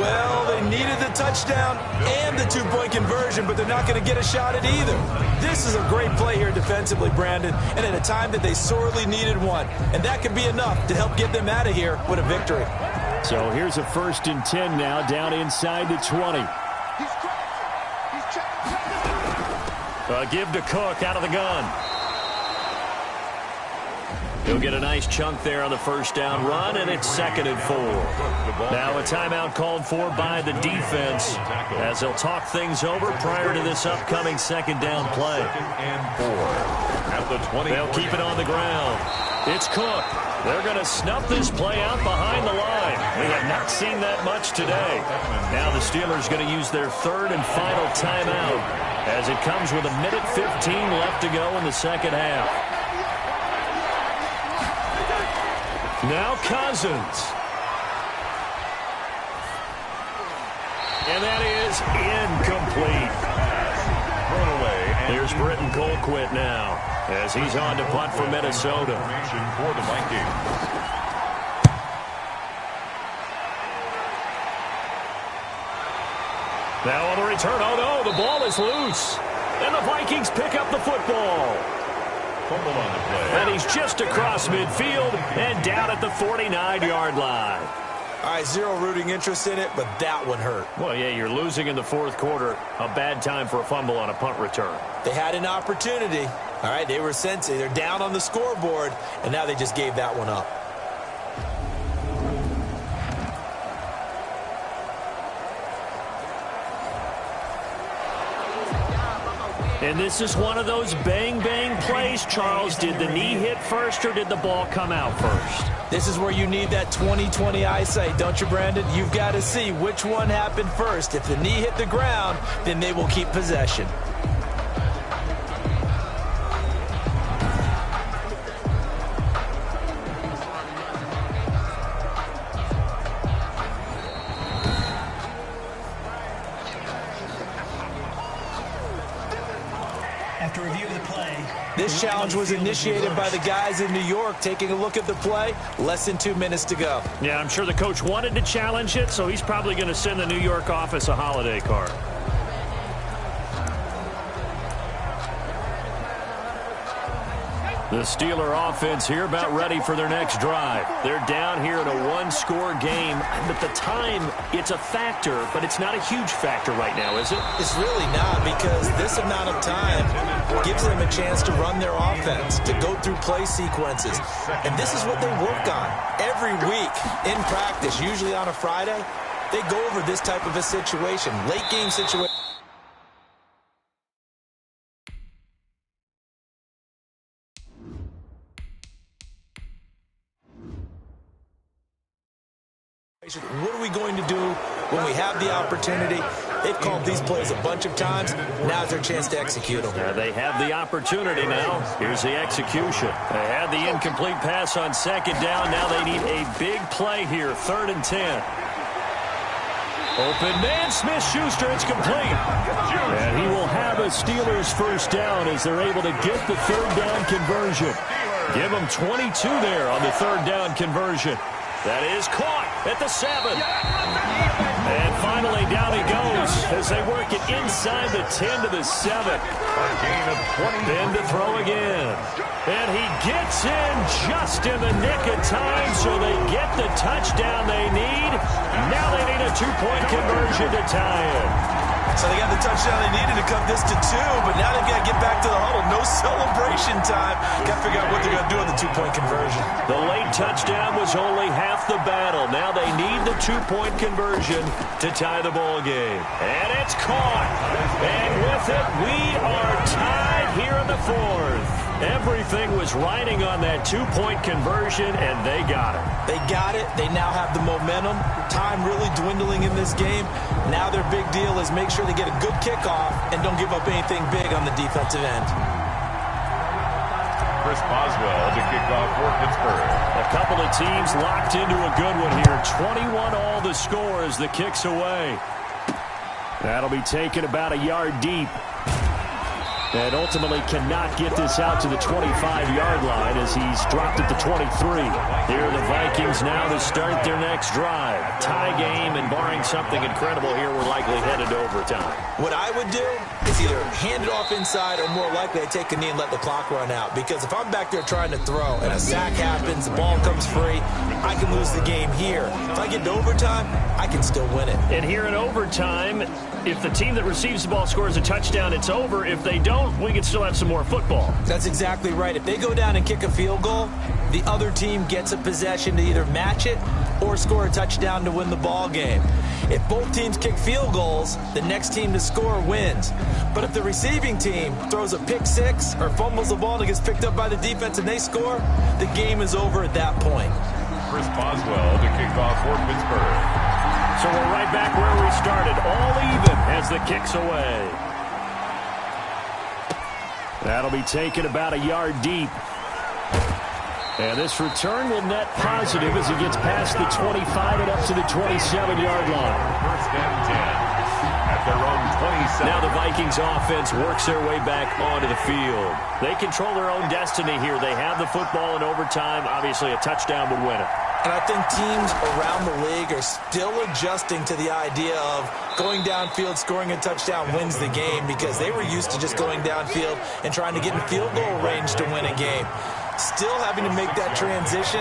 Well, they needed the touchdown and the 2-point conversion, but they're not going to get a shot at either. This is a great play here defensively, Brandon, and at a time that they sorely needed one. And that could be enough to help get them out of here with a victory. So here's a 1st and 10 now, down inside the 20. Give to Cook out of the gun. He'll get a nice chunk there on the first down run, and it's 2nd and 4. Now a timeout called for by the defense as they'll talk things over prior to this upcoming 2nd down play. 2nd and 4 at the 20. They'll keep it on the ground. It's Cook. They're going to snuff this play out behind the line. We have not seen that much today. Now the Steelers going to use their 3rd and final timeout as it comes with 1:15 left to go in the second half. Now Cousins. And that is incomplete. Thrown away. Here's Britton Colquitt now as he's on to punt for Minnesota. For the Vikings. Now on the return, the ball is loose. And the Vikings pick up the football. Fumble on the play. And he's just across midfield and down at the 49-yard line. All right, zero rooting interest in it, but that one hurt. Well, yeah, you're losing in the 4th quarter. A bad time for a fumble on a punt return. They had an opportunity. All right, they were sensing. They're down on the scoreboard, and now they just gave that one up. And this is one of those bang-bang plays, Charles. Did the knee hit first or did the ball come out first? This is where you need that 20/20 eyesight, don't you, Brandon? You've got to see which one happened first. If the knee hit the ground, then they will keep possession. After review of the play, this challenge was initiated by the guys in New York. Taking a look at the play, less than 2 minutes to go. Yeah, I'm sure the coach wanted to challenge it, so he's probably going to send the New York office a holiday card. The Steeler offense here about ready for their next drive. They're down here in a 1-score game, but the time, it's a factor, but it's not a huge factor right now, is it? It's really not, because this amount of time gives them a chance to run their offense, to go through play sequences. And this is what they work on every week in practice, usually on a Friday. They go over this type of a situation, late game situation. What are we going to do when we have the opportunity? They've called these plays a bunch of times. Now's their chance to execute them. They have the opportunity now. Here's the execution. They had the incomplete pass on 2nd down. Now they need a big play here, 3rd and 10. Open man, Smith-Schuster, it's complete. And he will have a Steelers 1st down as they're able to get the 3rd down conversion. Give them 22 there on the 3rd down conversion. That is caught at the 7. And finally down he goes as they work it inside the 10 to the 7. A gain of 20. Then to throw again. And he gets in just in the nick of time, so they get the touchdown they need. Now they need a 2-point conversion to tie it. So they got the touchdown they needed to cut this to 2, but now they've got to get back to the huddle. No celebration time. Got to figure out what they're going to do on the 2-point conversion. The late touchdown was only half the battle. Now they need the 2-point conversion to tie the ball game. And it's caught. And with it, we are tied here in the 4th. Everything was riding on that 2-point conversion, and they got it. They got it. They now have the momentum. Time really dwindling in this game. Now their big deal is make sure they get a good kickoff and don't give up anything big on the defensive end. Chris Boswell to kick off for Pittsburgh. The A couple of teams locked into a good one here. 21 all the score as the kick's away. That'll be taken about a yard deep. And ultimately cannot get this out to the 25-yard line as he's dropped at the 23. Here are the Vikings now to start their next drive. Tie game, and barring something incredible here, we're likely headed to overtime. What I would do is either hand it off inside or more likely I take a knee and let the clock run out. Because if I'm back there trying to throw and a sack happens, the ball comes free, I can lose the game here. If I get to overtime, I can still win it. And here in overtime, if the team that receives the ball scores a touchdown, it's over. If they don't, we can still have some more football. That's exactly right. If they go down and kick a field goal, the other team gets a possession to either match it or score a touchdown to win the ball game. If both teams kick field goals, the next team to score wins. But if the receiving team throws a pick six or fumbles the ball and it gets picked up by the defense and they score, the game is over at that point. Chris Boswell to kick off for Pittsburgh. So we're right back where we started, all even as the kick's away. That'll be taken about a yard deep. And this return will net positive as he gets past the 25 and up to the 27-yard line. First and 10 at their own 27. Now the Vikings offense works their way back onto the field. They control their own destiny here. They have the football in overtime. Obviously, a touchdown would win it. And I think teams around the league are still adjusting to the idea of going downfield, scoring a touchdown wins the game, because they were used to just going downfield and trying to get in field goal range to win a game. Still having to make that transition.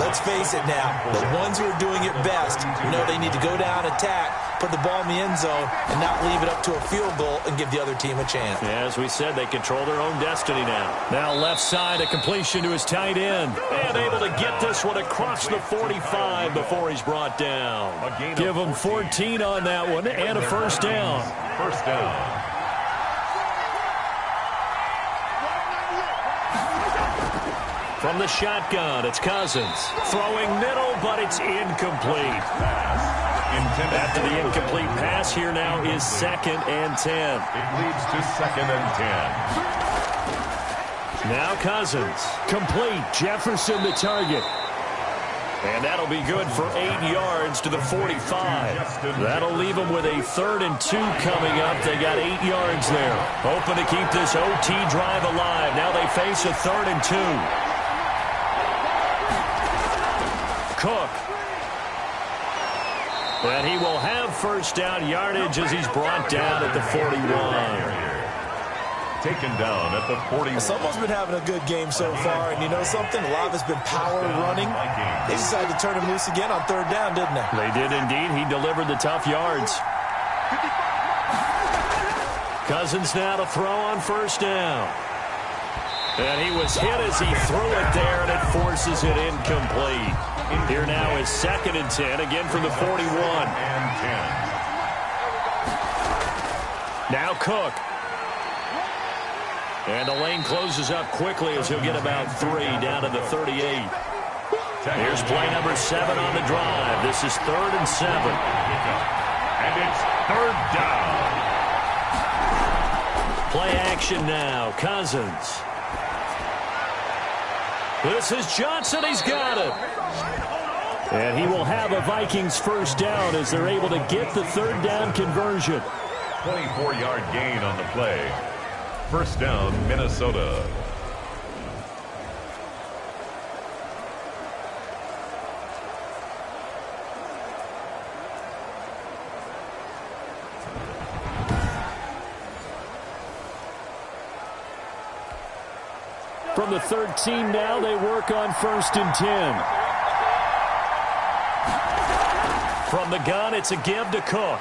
Let's face it now, the ones who are doing it best know they need to go down, attack, put the ball in the end zone, and not leave it up to a field goal and give the other team a chance. Yeah, as we said, they control their own destiny now. Now left side, a completion to his tight end. And able to get this one across the 45 before he's brought down. Give him 14 on that one and a first down. First down. From the shotgun, it's Cousins. Throwing middle, but it's incomplete. After the incomplete pass, here now is 2nd and 10. It leads to 2nd and 10. Now Cousins. Complete. Jefferson the target. And that'll be good for 8 yards to the 45. That'll leave them with a 3rd and 2 coming up. They got 8 yards there. Hoping to keep this OT drive alive. Now they face a 3rd and 2. Cook. And he will have first down yardage as he's brought down at the 41. Taken down at the 41. Someone's been having a good game so far, and you know something? A lot of it's been power running. They decided to turn him loose again on 3rd down, didn't they? They did indeed. He delivered the tough yards. Cousins now to throw on first down. And he was hit as he threw it there, and it forces it incomplete. Here now is 2nd and 10, again from the 41. And 10. Now Cook. And the lane closes up quickly as he'll get about 3 down to the 38. Here's play number 7 on the drive. This is 3rd and 7. And it's 3rd down. Play action now. Cousins. This is Johnson. He's got it. And he will have a Vikings first down as they're able to get the 3rd down conversion. 24-yard gain on the play. First down, Minnesota. From the 13 now, they work on 1st and 10. From the gun, it's a give to Cook.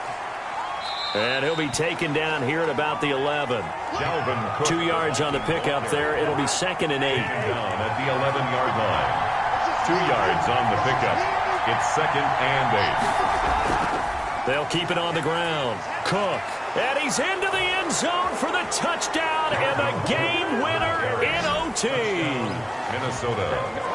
And he'll be taken down here at about the 11. Dalvin Cook. 2 yards on the pickup there. It'll be 2nd and 8. Down at the 11-yard line. 2 yards on the pickup. It's 2nd and 8. They'll keep it on the ground. Cook. And he's into the end zone for the touchdown and the game winner in OT. Minnesota.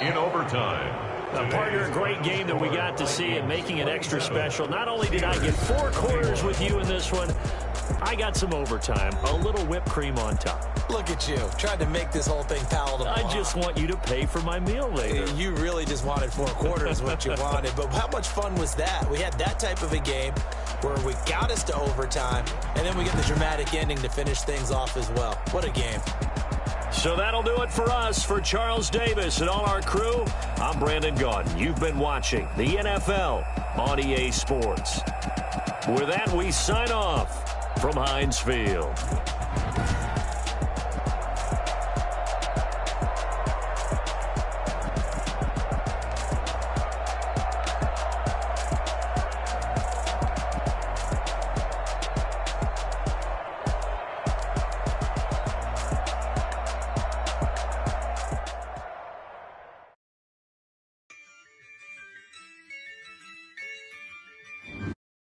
in overtime. Partner, a great game that we got to see and making it extra special. Not only did I get 4 quarters with you in this one, I got some overtime, a little whipped cream on top. Look at you, trying to make this whole thing palatable. I just want you to pay for my meal later. You really just wanted 4 quarters, what you wanted. But how much fun was that? We had that type of a game where we got us to overtime, and then we get the dramatic ending to finish things off as well. What a game. So that'll do it for us. For Charles Davis and all our crew, I'm Brandon Gaudin. You've been watching the NFL on EA Sports. With that, we sign off from Heinz Field.